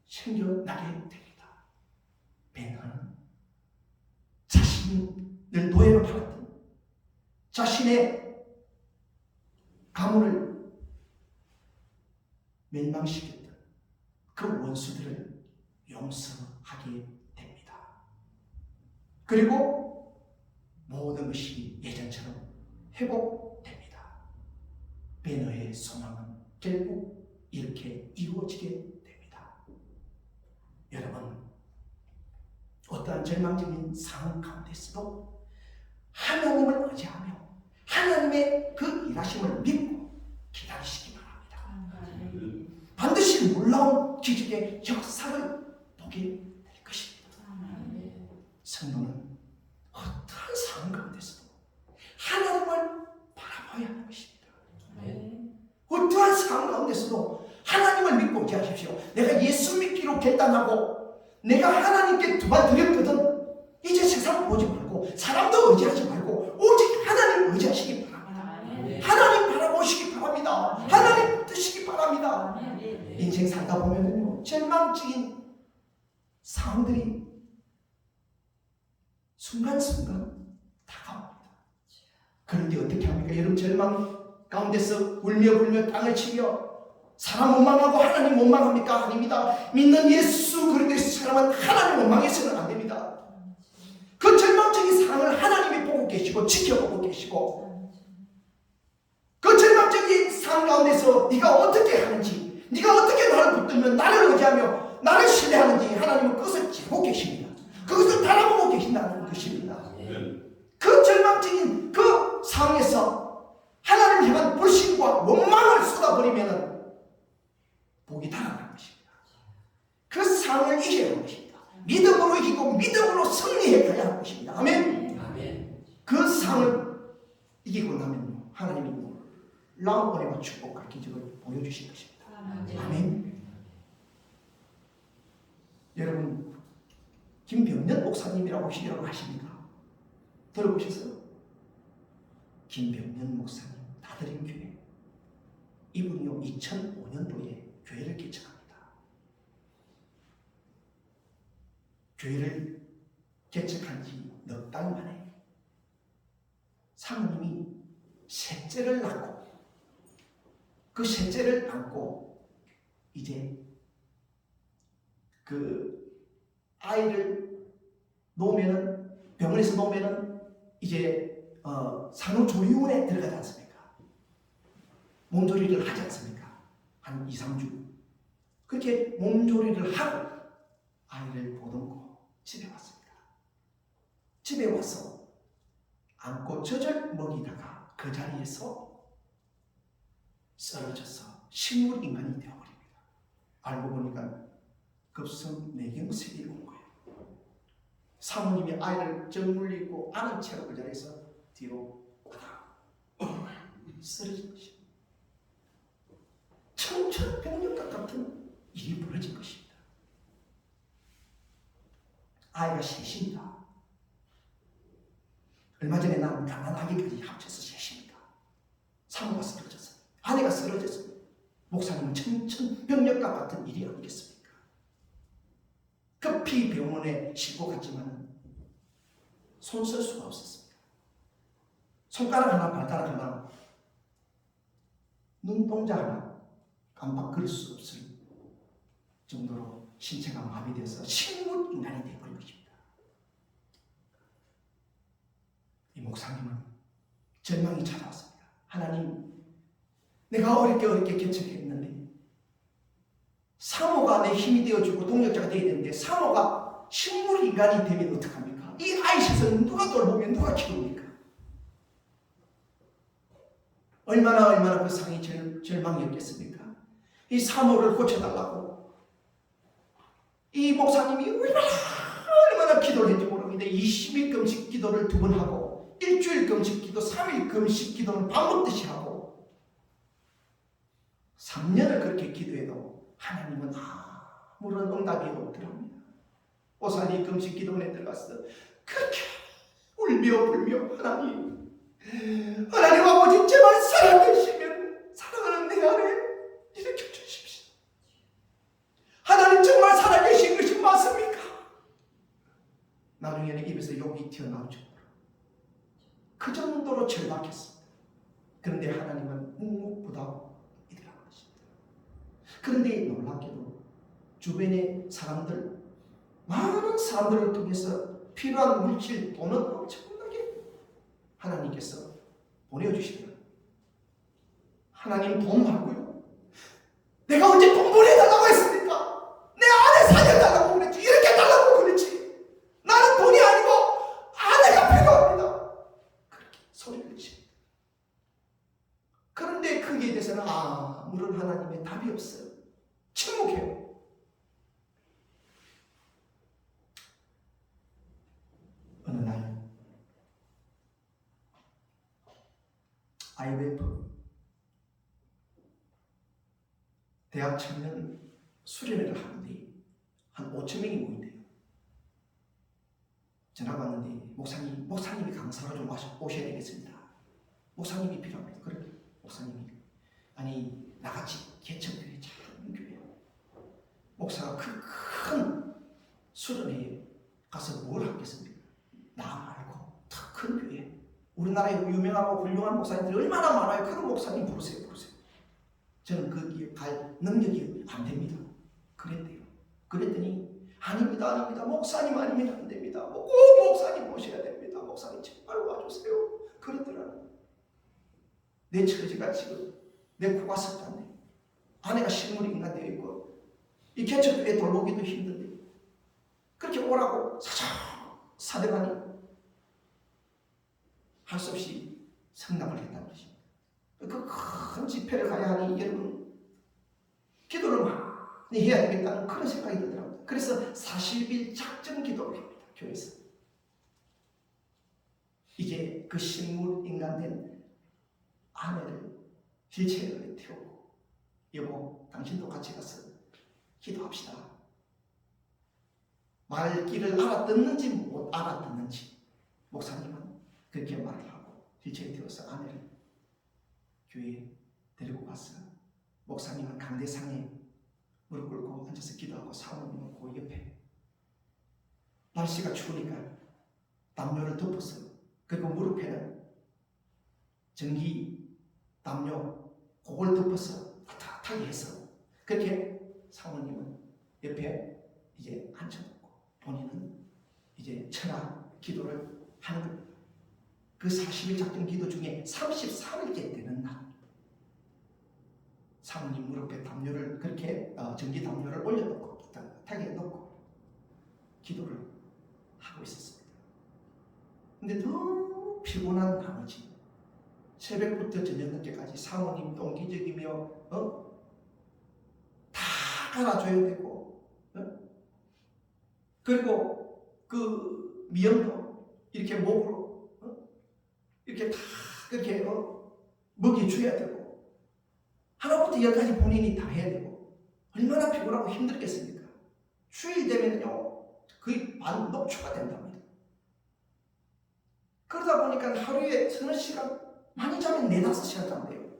생겨나게 됩니다. 베나는 자신을 노예로 팔았던, 자신의 가문을 멸망시켰던 그 원수들을 용서하게 됩니다. 그리고 모든 것이 예전처럼 회복됩니다. 베너의 소망은 결국 이렇게 이루어지게 됩니다. 여러분, 어떠한 절망적인 상황 가운데서도 하나님을 의지하며 하나님의 그 일하심을 믿고 기다리시기 바랍니다. 반드시 놀라운 기적의 역사를 보게 될 것입니다. 성도는 어떠한 상황 가운데서도 하나님을 바라봐야 하는 것입니다. 어떠한 상황 가운데서도 하나님을 믿고 의지하십시오. 내가 예수 믿기로 결단하고 내가 하나님께 두 발 드렸거든. 이제 세상 보지 말고 사람도 의지하지 말고 오직 하나님 의지하시기 바랍니다. 하나님 바라보시기 바랍니다. 하나님 뜻이기 바랍니다. 인생 살다 보면은요, 절망적인 상황들이 순간순간 다가옵니다. 그런데 어떻게 합니까? 여러분, 절망 가운데서 울며 불며 땅을 치며 사람 원망하고 하나님 원망합니까? 아닙니다. 믿는 예수 그리스도의 사람은 하나님 원망해서는 안 됩니다. 그 절망적인 상황을 하나님이 보고 계시고 지켜보고 계시고, 그 절망적인 상황 가운데서 네가 어떻게 하는지, 네가 어떻게 나를 붙들면 나를 의지하며 나를 신뢰하는지 하나님은 그것을 지고 계십니다. 그것을 바라보고 계신다는 것입니다. 그 절망적인 그 상황에서 하나님 향한 불신과 원망을 쏟아버리면 복이 달아나는 것입니다. 그 상황을 이겨야 하는 것입니다. 믿음으로 이기고 믿음으로 승리해 가야 하는 것입니다. 아멘. 그 상황을 이기고 나면 하나님이 놀라운 은혜와 축복과 기적을 보여주실 것입니다. 아멘. 여러분, 김병년 목사님이라고 혹시 여러분 아십니까? 들어보셨어요? 김병년 목사님 다드림 교회, 이분이요 2005년도에 교회를 개척합니다. 교회를 개척한 지 넉 달 만에 사모님이 셋째를 낳고, 그 셋째를 안고 이제 그 아이를 놓으면은, 병원에서 놓으면은 이제 산후조리원에 들어가지 않습니까? 몸조리를 하지 않습니까? 한 2, 3주 그렇게 몸조리를 하고 아이를 보듬고 집에 왔습니다. 집에 와서 안고 젖을 먹이다가 그 자리에서 쓰러져서 식물 인간이 되어버립니다. 알고 보니까 급성 뇌경색이 온 거예요. 사모님이 아이를 젖물리고 안은 채로 그 자리에서 뒤로 쓰러진 것입니다. 청천벽력과 같은 일이 벌어진 것입니다. 아이가 셋입니다. 얼마 전에 낳은 아기까지 합쳐서 셋입니다. 사모가 쓰러졌어요. 아내가 쓰러졌어요. 목사님은 청천벽력과 같은 일이 아니겠습니까? 급히 병원에 싣고 갔지만 손 쓸 수가 없었습니다. 손가락 하나, 발가락 하나, 눈동자 하나 깜빡거릴 수 없을 정도로 신체가 마비되어서 식물 인간이 되어버린 것입니다. 이 목사님은 절망이 찾아왔습니다. 하나님, 내가 어렵게 개척했는데 사모가 내 힘이 되어주고 동력자가 되어야 되는데 사모가 식물 인간이 되면 어떡합니까? 이 아이 셋은 누가 돌보면 누가 키웁니까? 얼마나 그 상이 절망이었겠습니까? 이 사모를 고쳐달라고 이 목사님이 얼마나 기도를 했는지 모릅니다. 20일 금식 기도를 2번 하고 일주일 금식기도 3일 금식기도는 밥 먹듯이 하고 3년을 그렇게 기도해도 하나님은 아무런 응답이 없더랍니다. 오사리 금식기도원에 들어갔어. 그렇게 울며 불며 하나님 아버지 제발 살아계시면 사랑하는 내 안에 일으켜 주십시오. 하나님 정말 살아계신 것이 맞습니까? 나중에는 입에서 욕이 튀어나오죠. 그 정도로 절박했습니다. 그런데 하나님은 묵묵부답이더라는 것입니다. 그런데 놀랍게도 주변의 사람들, 많은 사람들을 통해서 필요한 물질, 돈은 엄청나게 하나님께서 보내주시더라고요. 하나님 돈 말고요. 내가 언제 돈 보내달라고 했습니까? 내 아내 살려달라고 그랬지. 이렇게 달라고 그랬지. 나는 돈이 아니고 아내가 필요합니다. 그렇게 소리를 칩니다. 그런데 거기에 대해서는 아무런 하나님의 답이 없어요. 침묵해요. 어느 날 IMF 대학 청년 수련회를 하는데 한 5천 명이 모인대요. 전화가 왔는데 목사님이 강사로 좀 오셔야 되겠습니다. 목사님이 필요합니다. 그래 목사님이 아니 나같이 개척교회 작은 교회 목사가 그 큰 수련회에 가서 뭘 하겠습니까? 나 말고 더 큰 교회 우리나라에 유명하고 훌륭한 목사님들이 얼마나 많아요. 그런 목사님 부르세요. 저는 거기에 갈 능력이 안 됩니다. 그랬대요. 그랬더니 아닙니다. 목사님 아니면 안 됩니다. 꼭 목사님 모셔야 됩니다. 목사님 제발 와주세요. 그러더라고요. 내 처지가 지금 내 코가 썩잖네. 아내가 식물인간 되어 있고 이 개척교회 돌보기도 힘든데 그렇게 오라고 사대하니 할 수 없이 성납을 했다는 것입니다. 그 큰 집회를 가야 하니 여러분 기도를 많이 해야 되겠다는 그런 생각이 들더라고요. 그래서 40일 작정 기도를 합니다. 교회에서. 이제 그 식물 인간된 아내를 휠체어에 태우고 여보 당신도 같이 가서 기도합시다. 말귀를 알아듣는지 못 알아듣는지 목사님은 그렇게 말을 하고 휠체어에 태워서 아내를 교회에 데리고 갔어요. 목사님은 강대상에 무릎 꿇고 앉아서 기도하고 사모님은 그 옆에 날씨가 추우니까 담요를 덮었어요. 그리고 무릎에는 전기 담요 그걸 덮어서 따뜻하게 해서 그렇게 사모님은 옆에 이제 앉혀놓고 본인은 이제 철학 기도를 하는 겁니다. 그 40일 작정 기도 중에 33일째 되는 날 사모님 무릎에 담요를 그렇게 전기 담요를 올려놓고 따뜻하게 놓고 기도를 하고 있었습니다. 근데 너무 피곤한 나머지 새벽부터 저녁 늦게까지 사모님 동기적이며 다 갈아줘야 되고 그리고 그 미역도 이렇게 목으로 이렇게 다 그렇게 먹여줘야 되고 하나부터 열까지 본인이 다 해야 되고 얼마나 피곤하고 힘들겠습니까? 주일 되면요 거의 반 녹초가 된답니다. 그러다 보니까 하루에 서너 시간 많이 자면 4-5시간 잔대요.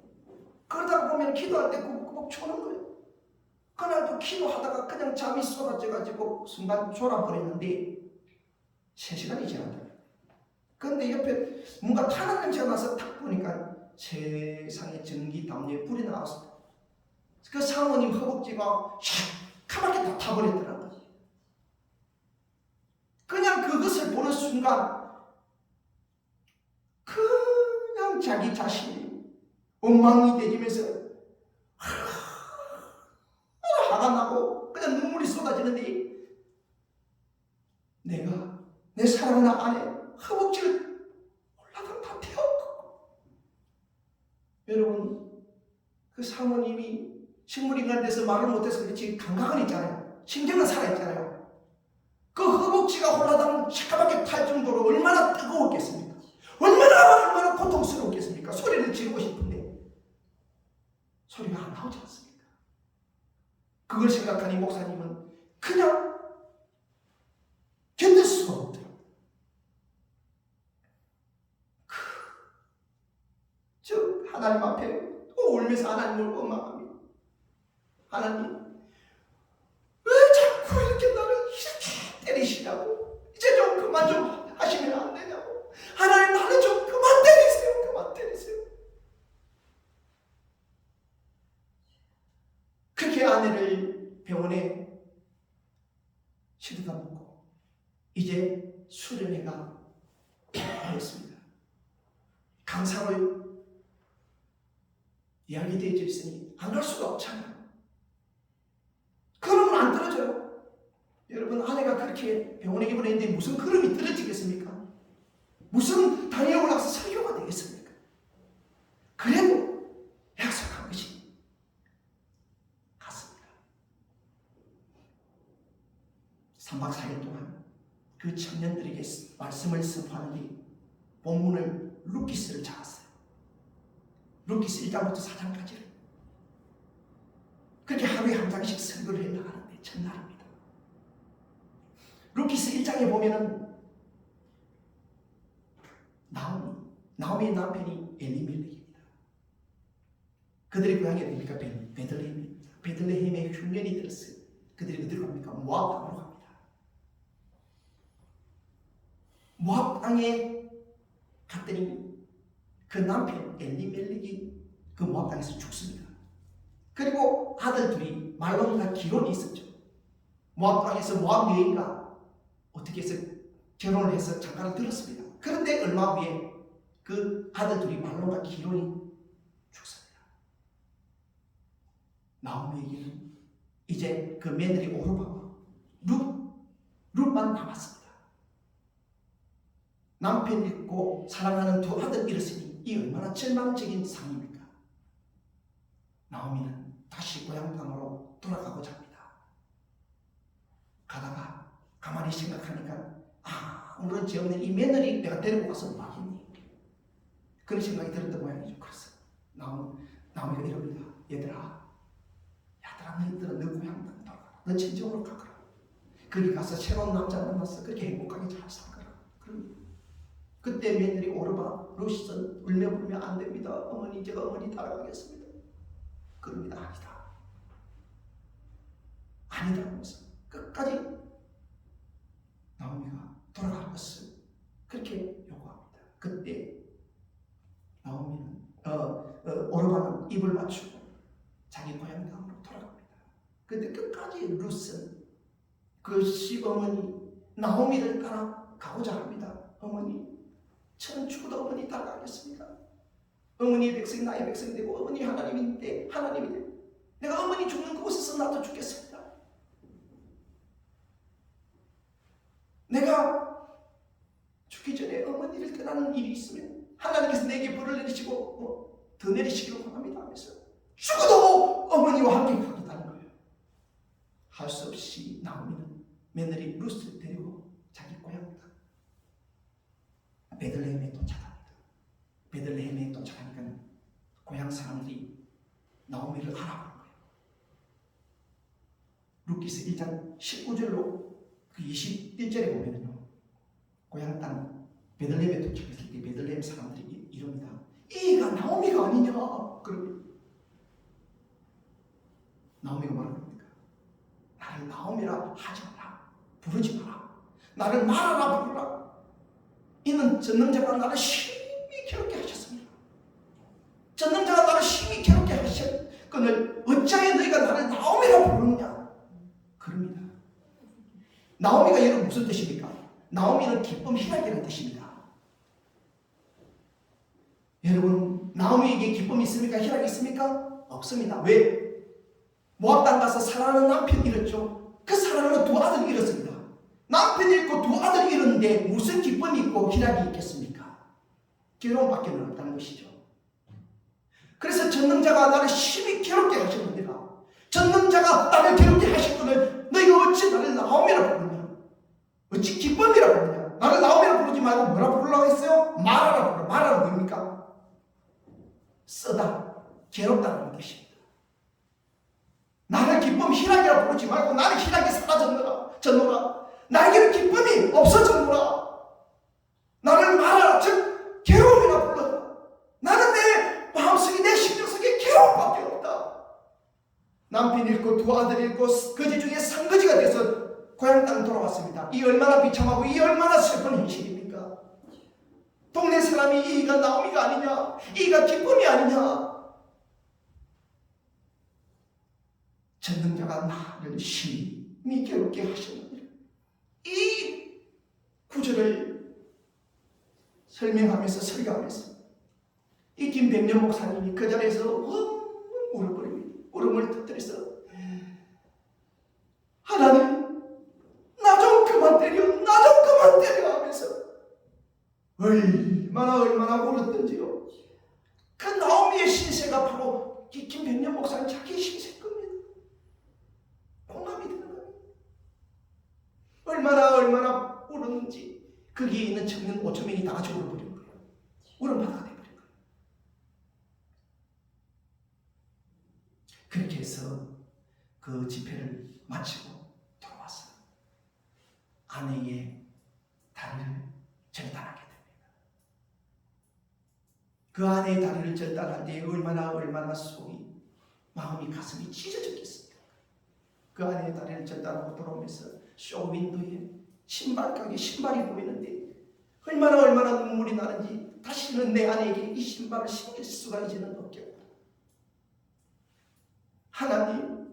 그러다 보면 기도할 때 꾸벅꾸벅 초는 거예요. 그날도 기도하다가 그냥 잠이 쏟아져가지고 순간 졸아버렸는데 3시간이 지났다. 그런데 옆에 뭔가 타는 냄새가 나서 딱 보니까 세상에 전기 담요에 불이 나왔습니다. 그 사모님 허벅지가 까맣게 다 타버렸더라고요. 그냥 그것을 보는 순간 그냥 자기 자신이 엉망이 되지면서 화가 나고 그냥 눈물이 쏟아지는데 내가 내 사랑하는 아내 허벅지를 올라가 다 태웠고 여러분 그 사모님이 식물인간 돼서 말을 못해서 그렇지 감각은 있잖아요. 신경은 살아있잖아요. 그 허벅지가 올라가면 시커멓게 탈 정도로 얼마나 뜨거웠겠습니까? 얼마나 그걸 생각하니 목사님은 그냥 견딜 수가 없더라고요. 하나님 앞에 또 울면서 하나님을 원망합니다. 하나님, 왜 자꾸 이렇게 나를 이렇게 때리시냐고. 이제 좀 그만 좀 하시면 안 되냐고. 하나님, 나를 좀 그만 때리세요. 그만 때리세요. 그렇게 아내를 병원에 실어다 놓고 이제 수련회가 되었습니다. 강사로 이야기되어 있으니 안 갈 수가 없잖아요. 그러면 안 떨어져요. 여러분, 아내가 그렇게 병원에 입원했는데 무슨 걸음이 떨어지겠습니까? 무슨 단위에 올라가서 설교가 되겠습니까? 그래도 약속한 것이 같습니다. 3박 4일 동안 그 청년들에게 말씀을 선포하는 게 본문을 루키스를 잡았어요. 루키스 1장부터 4장까지를 그렇게 하루에 한 장씩 설교를 해나가는데 첫날입니다. 루키스 1장에 보면은 나오미의 남편이 엘리멜렉입니다. 그들의 고향이 어디입니까? 베들레헴입니다. 베들레헴에 흉년이 들었어요. 그들이 어디로 갑니까? 모압 땅으로 갑니다. 모압 땅에 갔더니 그 남편 엘리멜렉이 그 모압 땅에서 죽습니다. 그리고 아들 둘이 말론과 기론이 있었죠. 모압 땅에서 모압 여인과 어떻게 해서 결혼을 해서 장가를 들었습니다. 그런데 얼마 후에 그 아들 둘이 말론과 기론이 죽습니다. 나오미에게는 이제 그 며느리 오르바와 룻만 남았습니다. 남편 잃고 사랑하는 두 아들 잃었으니 이 얼마나 절망적인 상황입니까? 나오미는 다시 고향 땅으로 돌아가고자 합니다. 가다가 가만히 생각하니까 오늘은 죄 없는 이 며느리 내가 데리고 가서 뭐 하겠니? 그런 생각이 들었던 모양이죠. 그래서 나오미가 이럽니다. 얘들아 너희들은 너 고향 땅 돌아가라. 너 친정으로 가거라. 거기 가서 새로운 남자 만나서 그렇게 행복하게 잘 살거라. 그때 며느리 오르바 루시는 울며 불며 안 됩니다. 어머니, 제가 어머니 따라가겠습니다. 그럽니다. 아니다 하면서 끝까지 나오미가 돌아갈 것을 그렇게 요구합니다. 그때 나오미는 오르바는 입을 맞추고 자기 고향 땅으로 돌아갑니다. 그때 끝까지 룻은 그 시어머니 나오미를 따라 가고자 합니다. 어머니, 저는 죽어도 어머니 따라가겠습니다. 어머니의 백성이 나의 백성이 되고 어머니 하나님인데 하나님이 되고 내가 어머니 죽는 그곳에서 나도 죽겠습니다. 내가 죽기 전에 어머니를 떠나는 일이 있으면 하나님께서 내게 벌을 내리시고 더 내리시기를 원합니다 하면서 죽어도 어머니와 함께 가겠다는 거예요. 할 수 없이 나오미는 며느리 룻을 데리고 자기 고향 베들레헴에 도착합니다. 베들레헴에 도착하니까 고향 사람들이 나오미를 알아보는 거예요. 루키스 1장 19절로 그 21절에 보면요, 고향 땅 베들레헴에 도착했을 때 베들레헴 사람들이 이럽니다. 이가 나오미가 아니냐? 그러면 나오미가 뭐라고 합니까? 나를 나오미라 하지 마라. 부르지 마라. 나를 마라라 부르라. 이는 전능자가 나를 심히 괴롭게 하셨습니다. 전능자가 나를 심히 괴롭게 하셨거늘 어찌하여 너희가 나를 나오미라 부르느냐? 그럽니다. 나오미가 여러분 무슨 뜻입니까? 나오미는 기쁨, 희락이라는 뜻입니다. 여러분, 나오미에게 기쁨이 있습니까? 희락이 있습니까? 없습니다. 왜? 모압 땅 가서 사랑하는 남편 잃었죠. 그 사랑하는 두 아들 잃었습니다. 남편 잃고 두 아들 잃었는데 무슨 기쁨이 있고 희락이 있겠습니까? 괴로움밖에 없다는 것이죠. 그래서 전능자가 나를 심히 괴롭게 하셨느니라. 전능자가 나를 괴롭게 하셨거늘 너희가 어찌 나를 나오미라 부르냐? 어찌 기쁨이라 부르냐? 나를 나오미라 부르지 말고 뭐라 부르려고 했어요? 마라라 부르라. 마라는 뭡니까? 쓰다, 괴롭다는 뜻입니다. 나를 기쁨 희락이라 부르지 말고 나를 희락이 사라졌노라. 나에게는 기쁨이 없어졌노라. 나를 말하라. 즉 괴로움이라 불러라. 나는 내 마음속에 내 심령 속에 괴로움밖에 없다. 남편 잃고 두 아들 잃고 거지 중에 산거지가 돼서 고향 땅 돌아왔습니다. 이 얼마나 비참하고 이 얼마나 슬픈 현실입니까? 동네 사람이 이가 나오미가 아니냐, 이가 기쁨이 아니냐. 전능자가 나를 심히 괴롭게 하시느니라. 이 구절을 설명하면서 설교하면서 이 김백년 목사님이 그 자리에서 울음을 터뜨려서 하나님 나 좀 그만 때려, 나 좀 그만 때려 하면서 얼마나 울었던지요. 그 나오미의 신세가 바로 이 김백년 목사님 자기 신세일 겁니다. 공감이 되는 겁니다. 얼마나 울었는지 거기에 있는 청년 5,000명이 다 같이 울어버린 거예요. 울음바다가 돼버린 거예요. 그렇게 해서 그 집회를 마치고 돌아왔어요. 아내의 다리를 절단하게 됩니다. 그 아내의 다리를 절단할 때 얼마나 속이, 마음이, 가슴이 찢어졌겠습니까? 그 아내의 다리를 절단하고 돌아오면서 쇼윈도에 신발 가게 신발이 보이는데 얼마나 눈물이 나는지 다시는 내 아내에게 이 신발을 신길 수가 이제는 없겠다. 하나님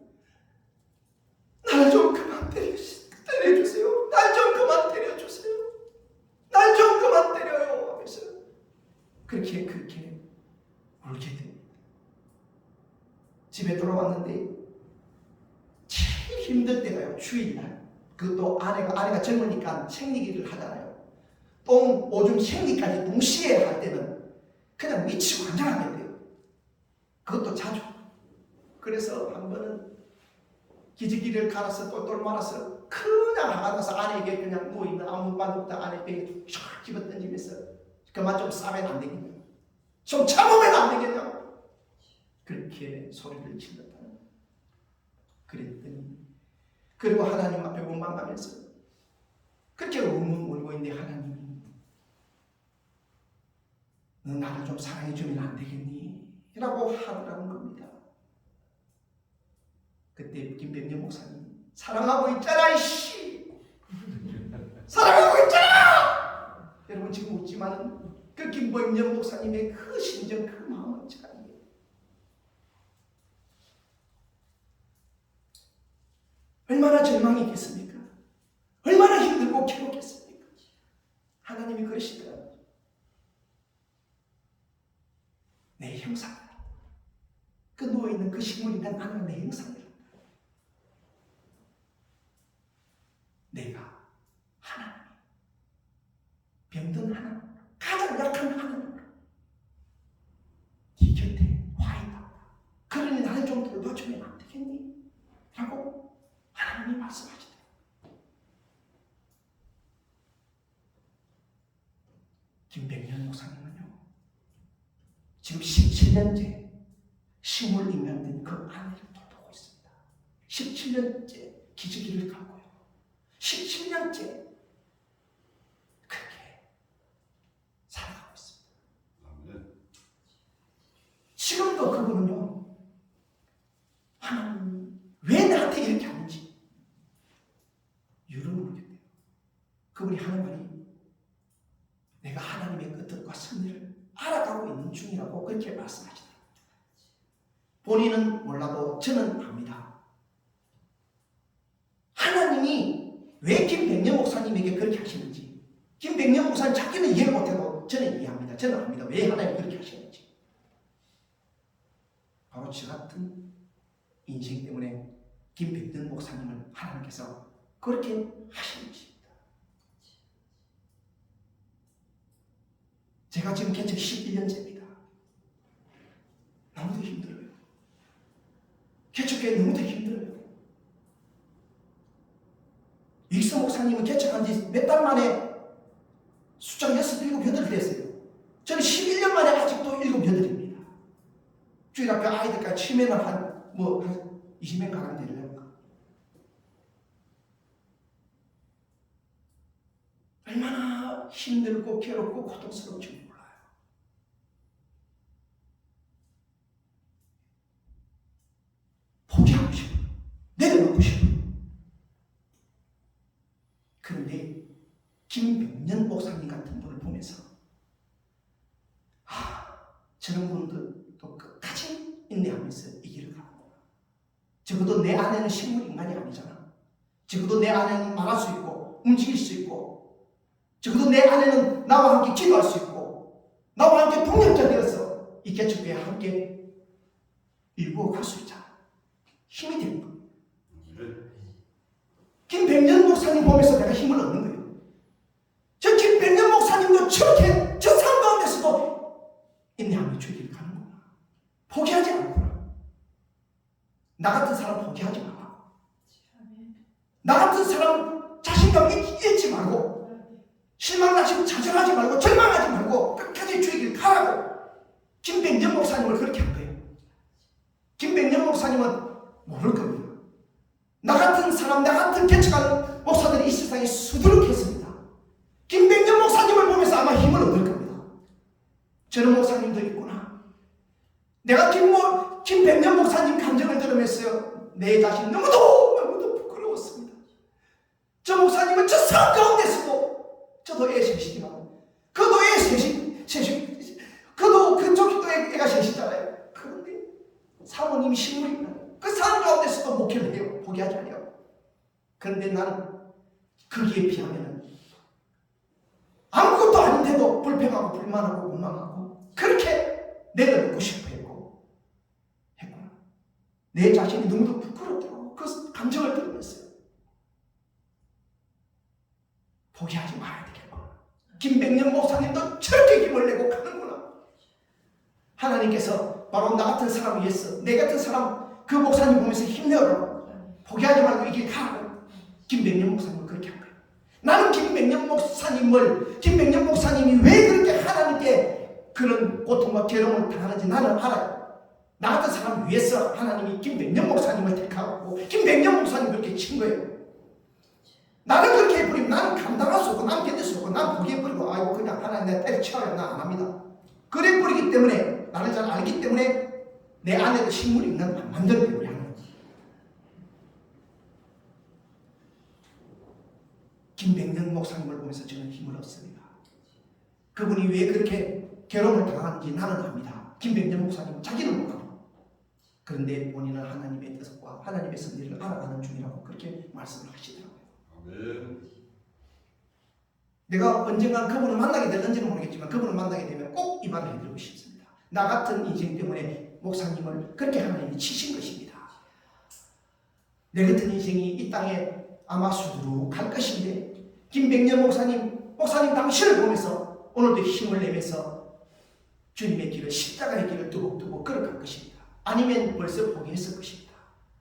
날 좀 그만 때려주세요. 날 좀 그만 때려주세요. 날 좀 그만 때려요 하면서 그렇게 울게 됩니다. 집에 돌아왔는데 제일 힘들 때가요. 주일날. 그것도 아내가 젊으니까 생리기를 하잖아요. 똥, 오줌, 생리까지 동시에 할 때는 그냥 미치고 환장하게 돼요. 그것도 자주. 그래서 한 번은 기저귀를 갈아서 똘똘 말아서 그냥 화가 나서 아내에게 그냥 누워있는 아무 말도 없다 아내 배에 쫙 집어던지면서 그만 좀 싸면 안 되겠냐, 좀 참으면 안 되겠냐, 그렇게 소리를 질렀다는 거예요. 그랬더니 그리고 하나님 앞에 원망하면서 그렇게 울고 있는데 하나님이 너 나를 좀 사랑해 주면 안 되겠니? 라고 하더라는 겁니다. 그때 김백년 목사님 사랑하고 있잖아 이씨, 사랑하고 있잖아. 여러분 지금 웃지만은 그 김백년 목사님의 그 심정, 그 마음은 제가 얼마나 절망이겠습니까? 얼마나 힘들고 괴롭겠습니까? 하나님이 그러시더라고요. 내 형상이라. 그 누워있는 그 식물인간 나는 내 형상이라. 내가 하나님, 병든 하나님, 가장 약한 하나님, 네 곁에 와 있다. 그러니 나를 좀 돌봐주면 안 되겠니? 라고 하나님이 말씀하시더라고요. 김백년 목사님은요, 지금 17년째 식물 인간된 그 아내를 돌보고 있습니다. 17년째 기저귀를 갈고요. 17년째 그렇게 살아가고 있습니다. 지금도 그분은요, 하나님 왜 나한테 이렇게 하는지 이유를 모르겠대요. 그분이 하는 말이 내가 하나님의 그 뜻과 섭리를 알아가고 있는 중이라고 그렇게 말씀하시더라고요. 본인은 몰라도 저는 압니다. 하나님이 왜 김백년 목사님에게 그렇게 하시는지, 김백년 목사님 자기는 이해를 못해도 저는 이해합니다. 저는 압니다. 왜 하나님이 그렇게 하시는지. 바로 저 같은 인생 때문에 김백년 목사님을 하나님께서 그렇게 하시는 것입니다. 제가 지금 개척 11년째입니다. 너무도 힘들어요. 개척교회 너무도 힘들어요. 익서 목사님은 개척한 지 몇 달 만에 숫자가 6, 7, 8 됐어요. 저는 11년 만에 아직도 7, 8입니다. 주일학교 아이들까지 치면은 한 20명 가량 되려고. 얼마나 힘들고 괴롭고 고통스러운지 몰라요. 포기하고 싶어요. 내려놓고 싶어요. 그런데 김백년 목사님 같은 분을 보면서 저런 분들도 끝까지 인내하면서 이 길을 가는구나. 적어도 내 안에는 식물 인간이 아니잖아. 적어도 내 안에는 말할 수 있고 움직일 수 있고, 적어도 내 안에는 나와 함께 기도할 수 있고, 나와 함께 동역자 되어서 이 개척교회 함께 일구어 갈 수 있잖아. 힘이 되는 거예요. 김백년 목사님 보면서 내가 힘을 얻는 거예요. 저 김백년 목사님도 저렇게 저 삶 가운데서도 인내하며 주의 길을 가는구나. 포기하지 않구나. 나 같은 사람 포기하지 말라고. 나 같은 사람 자신감 잃지 말고, 실망나시고 좌절하지 말고, 절망하지 말고 끝까지 주의 길을 가라고 김백년 목사님을 그렇게 한 거예요. 김백년 목사님은 모를 겁니다. 나 같은 사람, 나 같은 개척하는 목사들이 이 세상에 수두룩했습니다. 김백년 목사님을 보면서 아마 힘을 얻을 겁니다. 저런 목사님도 있구나. 내가 김백년 목사님 감정을 들으면서 내 자신 너무도 부끄러웠습니다. 저 목사님은 저 삶 가운데서도 저도 애 셋이지만, 그도 애 셋이, 그도 그쪽도 애가 셋이잖아요. 그런데 사모님이 식물이 그 삶 가운데서도 목회를 해요. 포기하지 않아요. 그런데 나는 거기에 비하면 아무것도 아닌데도 불평하고 불만하고 원망하고 그렇게 내려놓고 싶어 했구나. 내 자신이 너무도 부끄럽다고 그 감정을 들으면서요. 포기하지 말아야 되겠구나. 김백년 목사님도 저렇게 힘을 내고 가는구나. 하나님께서 바로 나 같은 사람 위해서, 내 같은 사람 그 목사님 보면서 힘내라고, 포기하지 말고 이 길 가라고 김백년 목사님을 그렇게 한 거예요. 나는 김백년 목사님이 왜 그렇게 하나님께 그런 고통과 괴로움을 당하는지 나는 알아요. 나 같은 사람 위해서 하나님이 김백년 목사님을 택하고 김백년 목사님 그렇게 친 거예요. 나는 그렇게 해버리면 나는 감당할 수 없고, 나는 견딜 수 없고, 나는 포기해버리고, 아이고 그냥 하나님 내 때려치워요. 나 안 합니다. 그래버리기 때문에, 나를 잘 알기 때문에 내 안에도 식물이 있는 만들어내고 하는 거예요. 김백년 목사님을 보면서 저는 힘을 얻습니다. 그분이 왜 그렇게 괴로움을 당하는지 나는 압니다. 김백년 목사님은 자기는 몰라요. 그런데 본인은 하나님의 뜻과 하나님의 섭리를 알아가는 중이라고 그렇게 말씀을 하시더라고요. 아멘. 내가 언젠가 그분을 만나게 될는지는 모르겠지만 그분을 만나게 되면 꼭 이 말을 해드리고 싶습니다. 나 같은 인생 때문에 목사님을 그렇게 하나님이 치신 것입니다. 내 같은 인생이 이 땅에 아마 수두룩 갈 것인데, 김백년 목사님 당신을 보면서 오늘도 힘을 내면서 주님의 길을, 십자가의 길을 두벅두벅 걸어갈 것입니다. 아니면 벌써 포기했을 것입니다.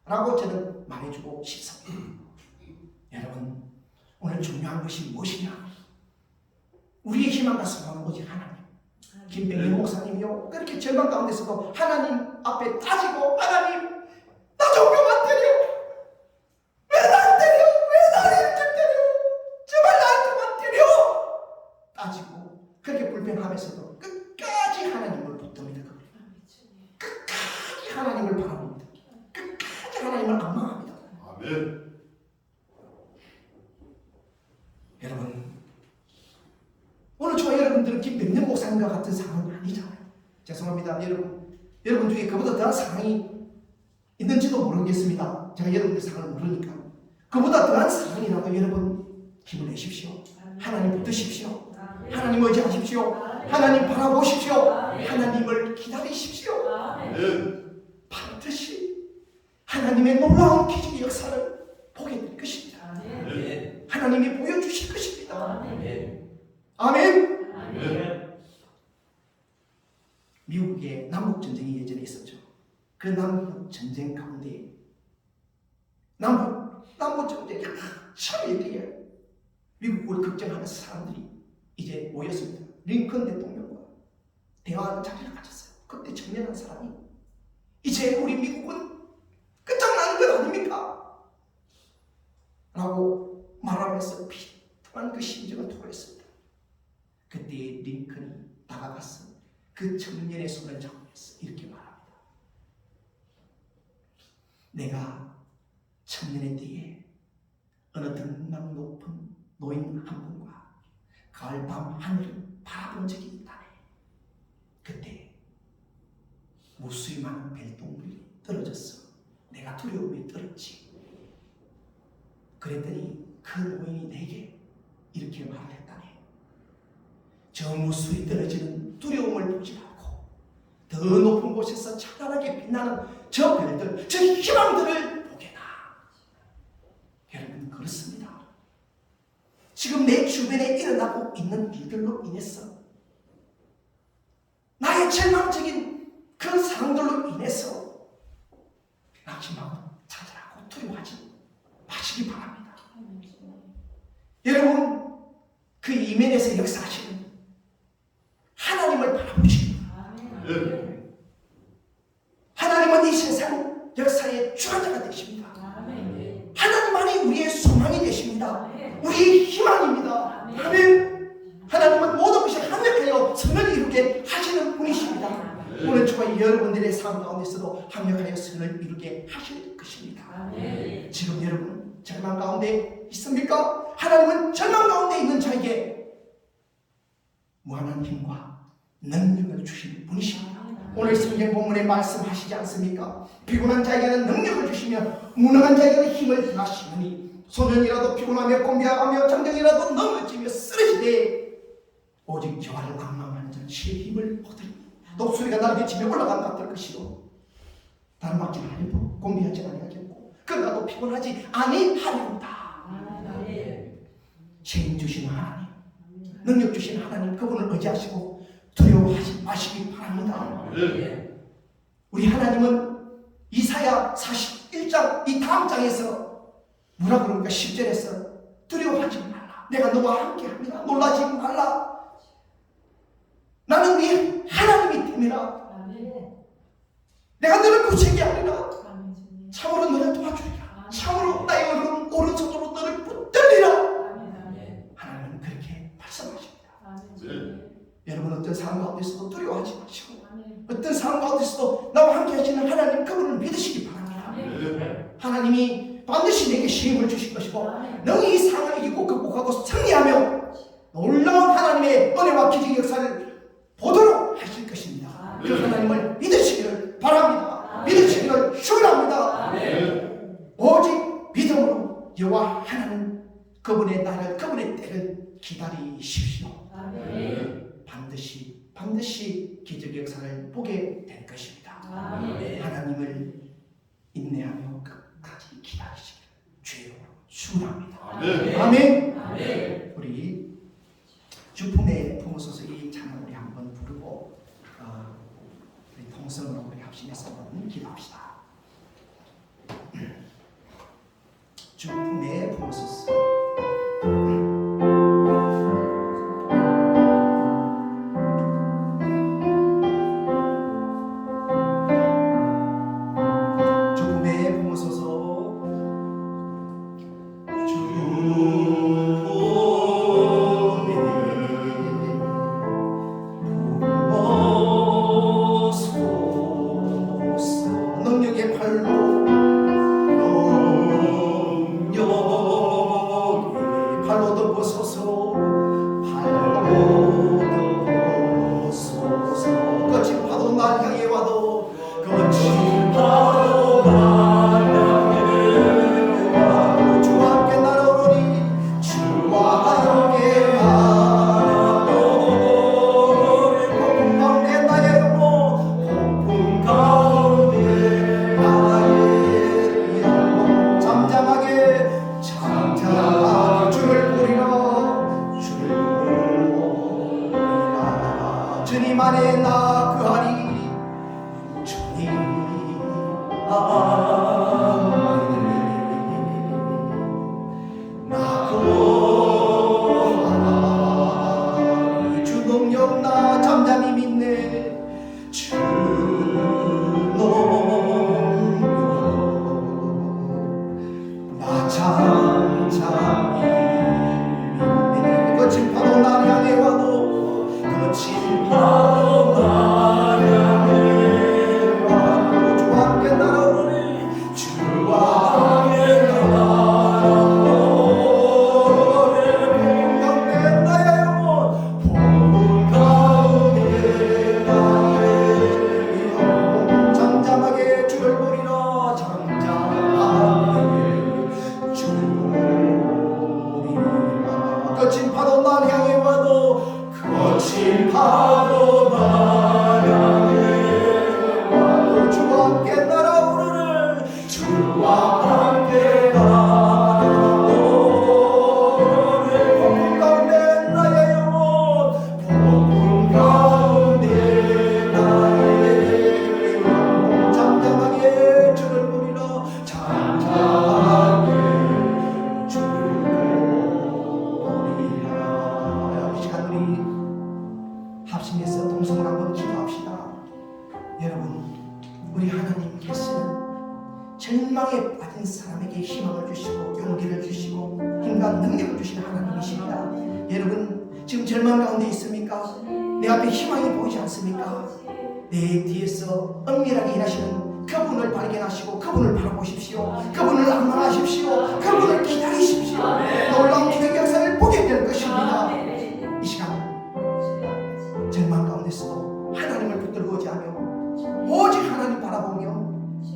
라고 저는 말해주고 싶습니다. 여러분, 오늘 중요한 것이 무엇이냐? 우리의 희망과 소망은 오직 하나님. 김백년 목사님이요, 그렇게 절망 가운데서도 하나님 앞에 따지고, 하나님 나 좀 그만 때려, 왜 날 때려, 왜 나를 이렇게 때려, 제발 날 그만 때려 따지고, 그렇게 불평하면서도 끝까지 하나님을 붙듭니다. 끝까지 하나님을 바라봅니다. 끝까지 하나님을 갈망합니다. 아멘. 여러분, 오늘 저와 여러분들은 김백년 목사님과 같은 상황은 아니잖아요. 죄송합니다. 여러분 중에 그보다 더한 상황이 있는지도 모르겠습니다. 제가 여러분들 상황을 모르니까. 그보다 더한 상황이라고 여러분 힘을 내십시오. 하나님 붙드십시오. 하나님 의지하십시오. 하나님 바라보십시오. 하나님을 기다리십시오. 반드시 하나님의 놀라운 기적의 역사를 보게 될 것입니다. 하나님이 보여주실 것입니다. 아멘. 아멘. 미국에 남북전쟁이 예전에 있었죠. 그 남북전쟁 가운데 남북전쟁이 한참 되게 미국을 걱정하면서 사람들이 이제 모였습니다. 링컨 대통령과 대화하는 자리를 가졌어요. 그때 청년한 사람이 이제 우리 미국은 끝장난 라고 말하면서 비통한 그 심정을 토로했습니다. 그때 링컨이 다가가서 그 청년의 손을 잡으면서 이렇게 말합니다. 내가 청년의 뒤에 어느 등남 높은 노인 한 분과 가을밤 하늘을 바라본 적이 있다네. 그때 무수히 많은 벨동물이 떨어져서 내가 두려움에 떨었지. 그랬더니 그 노인이 내게 이렇게 말을 했다네. 저 무수히 떨어지는 두려움을 보지 말고 더 높은 곳에서 찬란하게 빛나는 저 별들, 저 희망들을 보게나. 여러분, 그렇습니다. 지금 내 주변에 일어나고 있는 일들로 인해서, 나의 절망적인 그런 상황들로 인해서 낙심하고 찾아라고 두려워하지 마시기 바랍니다. 여러분, 그 이면에서 역사하시는 하나님을 바라보시기 바랍니다. 하나님은 이 세상 역사의 주관자가 되십니다. 하나님만이 우리의 소망이 되십니다. 우리의 희망입니다. 아멘. 하나님은 모든 것이 합력하여 선을 이루게 하시는 분이십니다. 오늘 저와 여러분들의 삶 가운데서도 합력하여 선을 이루게 하실 것입니다. 지금 여러분 절망 가운데 있습니까? 하나님은 절망 가운데 있는 자에게 무한한 힘과 능력을 주시는 분이십니다. 오늘 성경 본문에 말씀하시지 않습니까? 피곤한 자에게는 능력을 주시며 무능한 자에게는 힘을 더하시느니 소년이라도 피곤하며 곤비하며 장정이라도 넘어지며 쓰러지되 오직 여호와를 악망하는 자는 실의 힘을 얻으리. 독수리가 날개치며 올라간 같을 것이요 다른 밖에 아니고 곤비하지 아니하겠고 그가도 피곤하지 아니하리로다. 힘 주시는 하나님, 능력 주시는 하나님, 그분을 의지하시고 두려워하지 마시기 바랍니다. 우리 하나님은 이사야 41장 이 다음 장에서 뭐라 그럽니까? 10절에서 두려워하지 말라, 내가 너와 함께합니다. 놀라지 말라, 나는 네 하나님이 됨이라. 내가 너를 구체하게 하리라. 참으로 너를 도와주리라. 참으로 나의 오른손으로 너를 붙들리라. 하나님은 그렇게 말씀하십니다. 여러분, 어떤 상황 가운데서도 두려워하지 마시고 어떤 상황 가운데서도 나와 함께 하시는 하나님, 그분을 믿으시기 바랍니다. 하나님이 반드시 내게 힘을 주실 것이고 너희 이 상황을 이기고 극복하고 승리하며 놀라운 하나님의 은혜와 기적의 역사를 보도록 하실 것입니다. 그 하나님을 믿으시기를 바랍니다. 믿으시기를 축원합니다. 오직 믿음으로 여호와 하나님 그분의 날을, 그분의 때를 기다리십시오. 반드시 기적의 역사를 보게 될 것입니다. 하나님을 인내하며 끝까지 기다리시기를 주의 이름으로 축원합니다. 아멘. 우리 주품에 품어서서 이 찬양 우리 한번 부르고 우리 통성으로 우리 합심해서 한번 기도합시다. 주품에 품어서서 주님 안에 나 거하리 우리 하나님께서는 절망에 빠진 사람에게 희망을 주시고 용기를 주시고 힘과 능력을 주시는 하나님이십니다. 여러분 지금 절망 가운데 있습니까? 내 앞에 희망이 보이지 않습니까? 내 뒤에서 은밀하게 일하시는 그분을 발견하시고 그분을 바라보십시오. 그분을 악망하십시오. 그분을 기다리십시오. 놀라운 기적의 역사를 보게 될 것입니다. 이 시간 절망 가운데서도 하나님을 붙들고 오지 않으며 오직 하나님 바라보며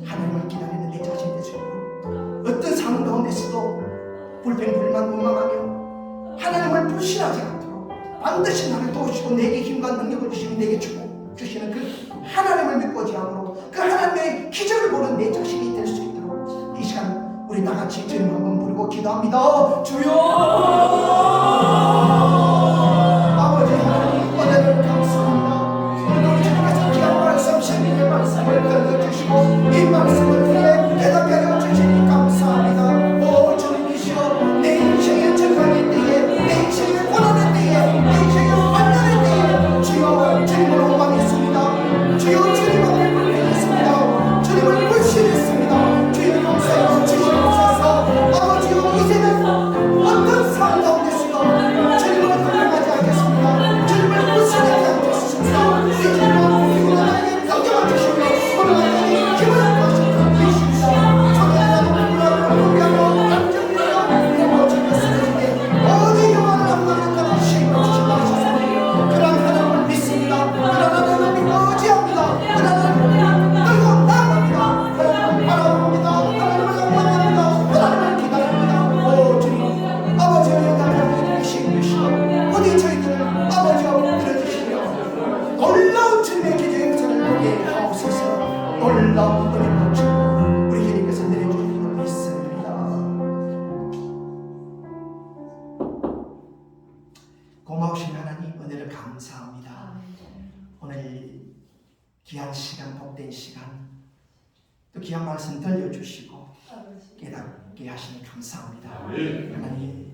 하나님을 기다리는 내 자신이 되시고 어떤 상황 가운데서도 불평불만 원망하며 하나님을 불신하지 않도록 반드시 나를 도우시고 내게 힘과 능력을 주시고 내게 주시는 그 하나님을 믿고 오지 않으므로 그 하나님의 기적을 보는 내 자신이 될 수 있도록 이 시간 우리 다같이 주님 한번 부르고 기도합니다. 주여 아버지 하나님 은혜를 감사합니다. 오늘 우리 주님께서 귀한 말씀 생명의 말씀을 들려주시고 이 말씀을 통해 대답해 주시니 감사합니다. 오 주님이시여 내 인생의 절망의 때에 내 인생의 고난의 때에 내 인생의 환난의 때에 주여 주님을 원망했습니다. 주여 주님 앞에 불평했습니다. 주님을 불신했습니다. 주여 용서해 주시옵소서. 아버지여 이제는 어떤 상황 가운데서도 주님을 불평하지 않겠습니다. 주님을 불신하지 않겠습니다. 이제는 우리 하나님의 능력을 주시며 오늘 하나님 힘을 주시는 분이십니다. 저는 하나님을 포기하며 감정되어 주님을 쓰러지게 어디 영원을 안망했다는 시임을 주신다 하셨으니 그런 하나님을 믿습니다. 그런 하나님을 믿고 의지합니다. 그런 하나님을 끌고 나갑니다. 하나님을 바라봅니다. 하나님을 영원합니다. 하나님을 기다립니다. 오 주님 아버지의 영광을 주시옵시고 어디 저희들을 아버지와 들어주시며 놀라운 주님의 기적의 역사를 보게 하옵소서. 놀라운 은혜로 주님 우리 주님께서 내려주시는 걸 믿습니다. 고마우신 하나님 은혜를 감사합니다. 오늘 귀한 시간 복된 시간 또 귀한 말씀 들려주시고 깨닫게 하시니 감사합니다. 하나님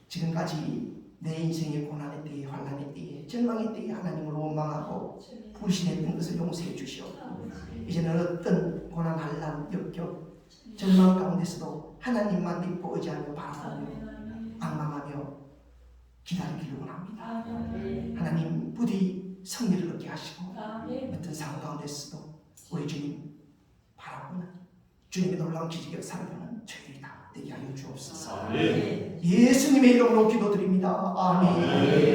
지금까지 내 인생의 고난의 때에 환난의 때에 절망의 때에 하나님을 원망하고 불신했던 것을 용서해 주시옵고 이제는 어떤 고난 환난 역경 절망 가운데서도 하나님만 믿고 의지하며 바라보며 악망하며 기다리기를 원합니다. 하나님 부디 승리를 얻게 하시고 어떤 상황 가운데서도 우리 주님 바라보는 주님의 놀라운 기적의 역사를 보는 저희들이 다 되게 하여 주옵소서. 예수님의 이름으로 기도드립니다. 아멘.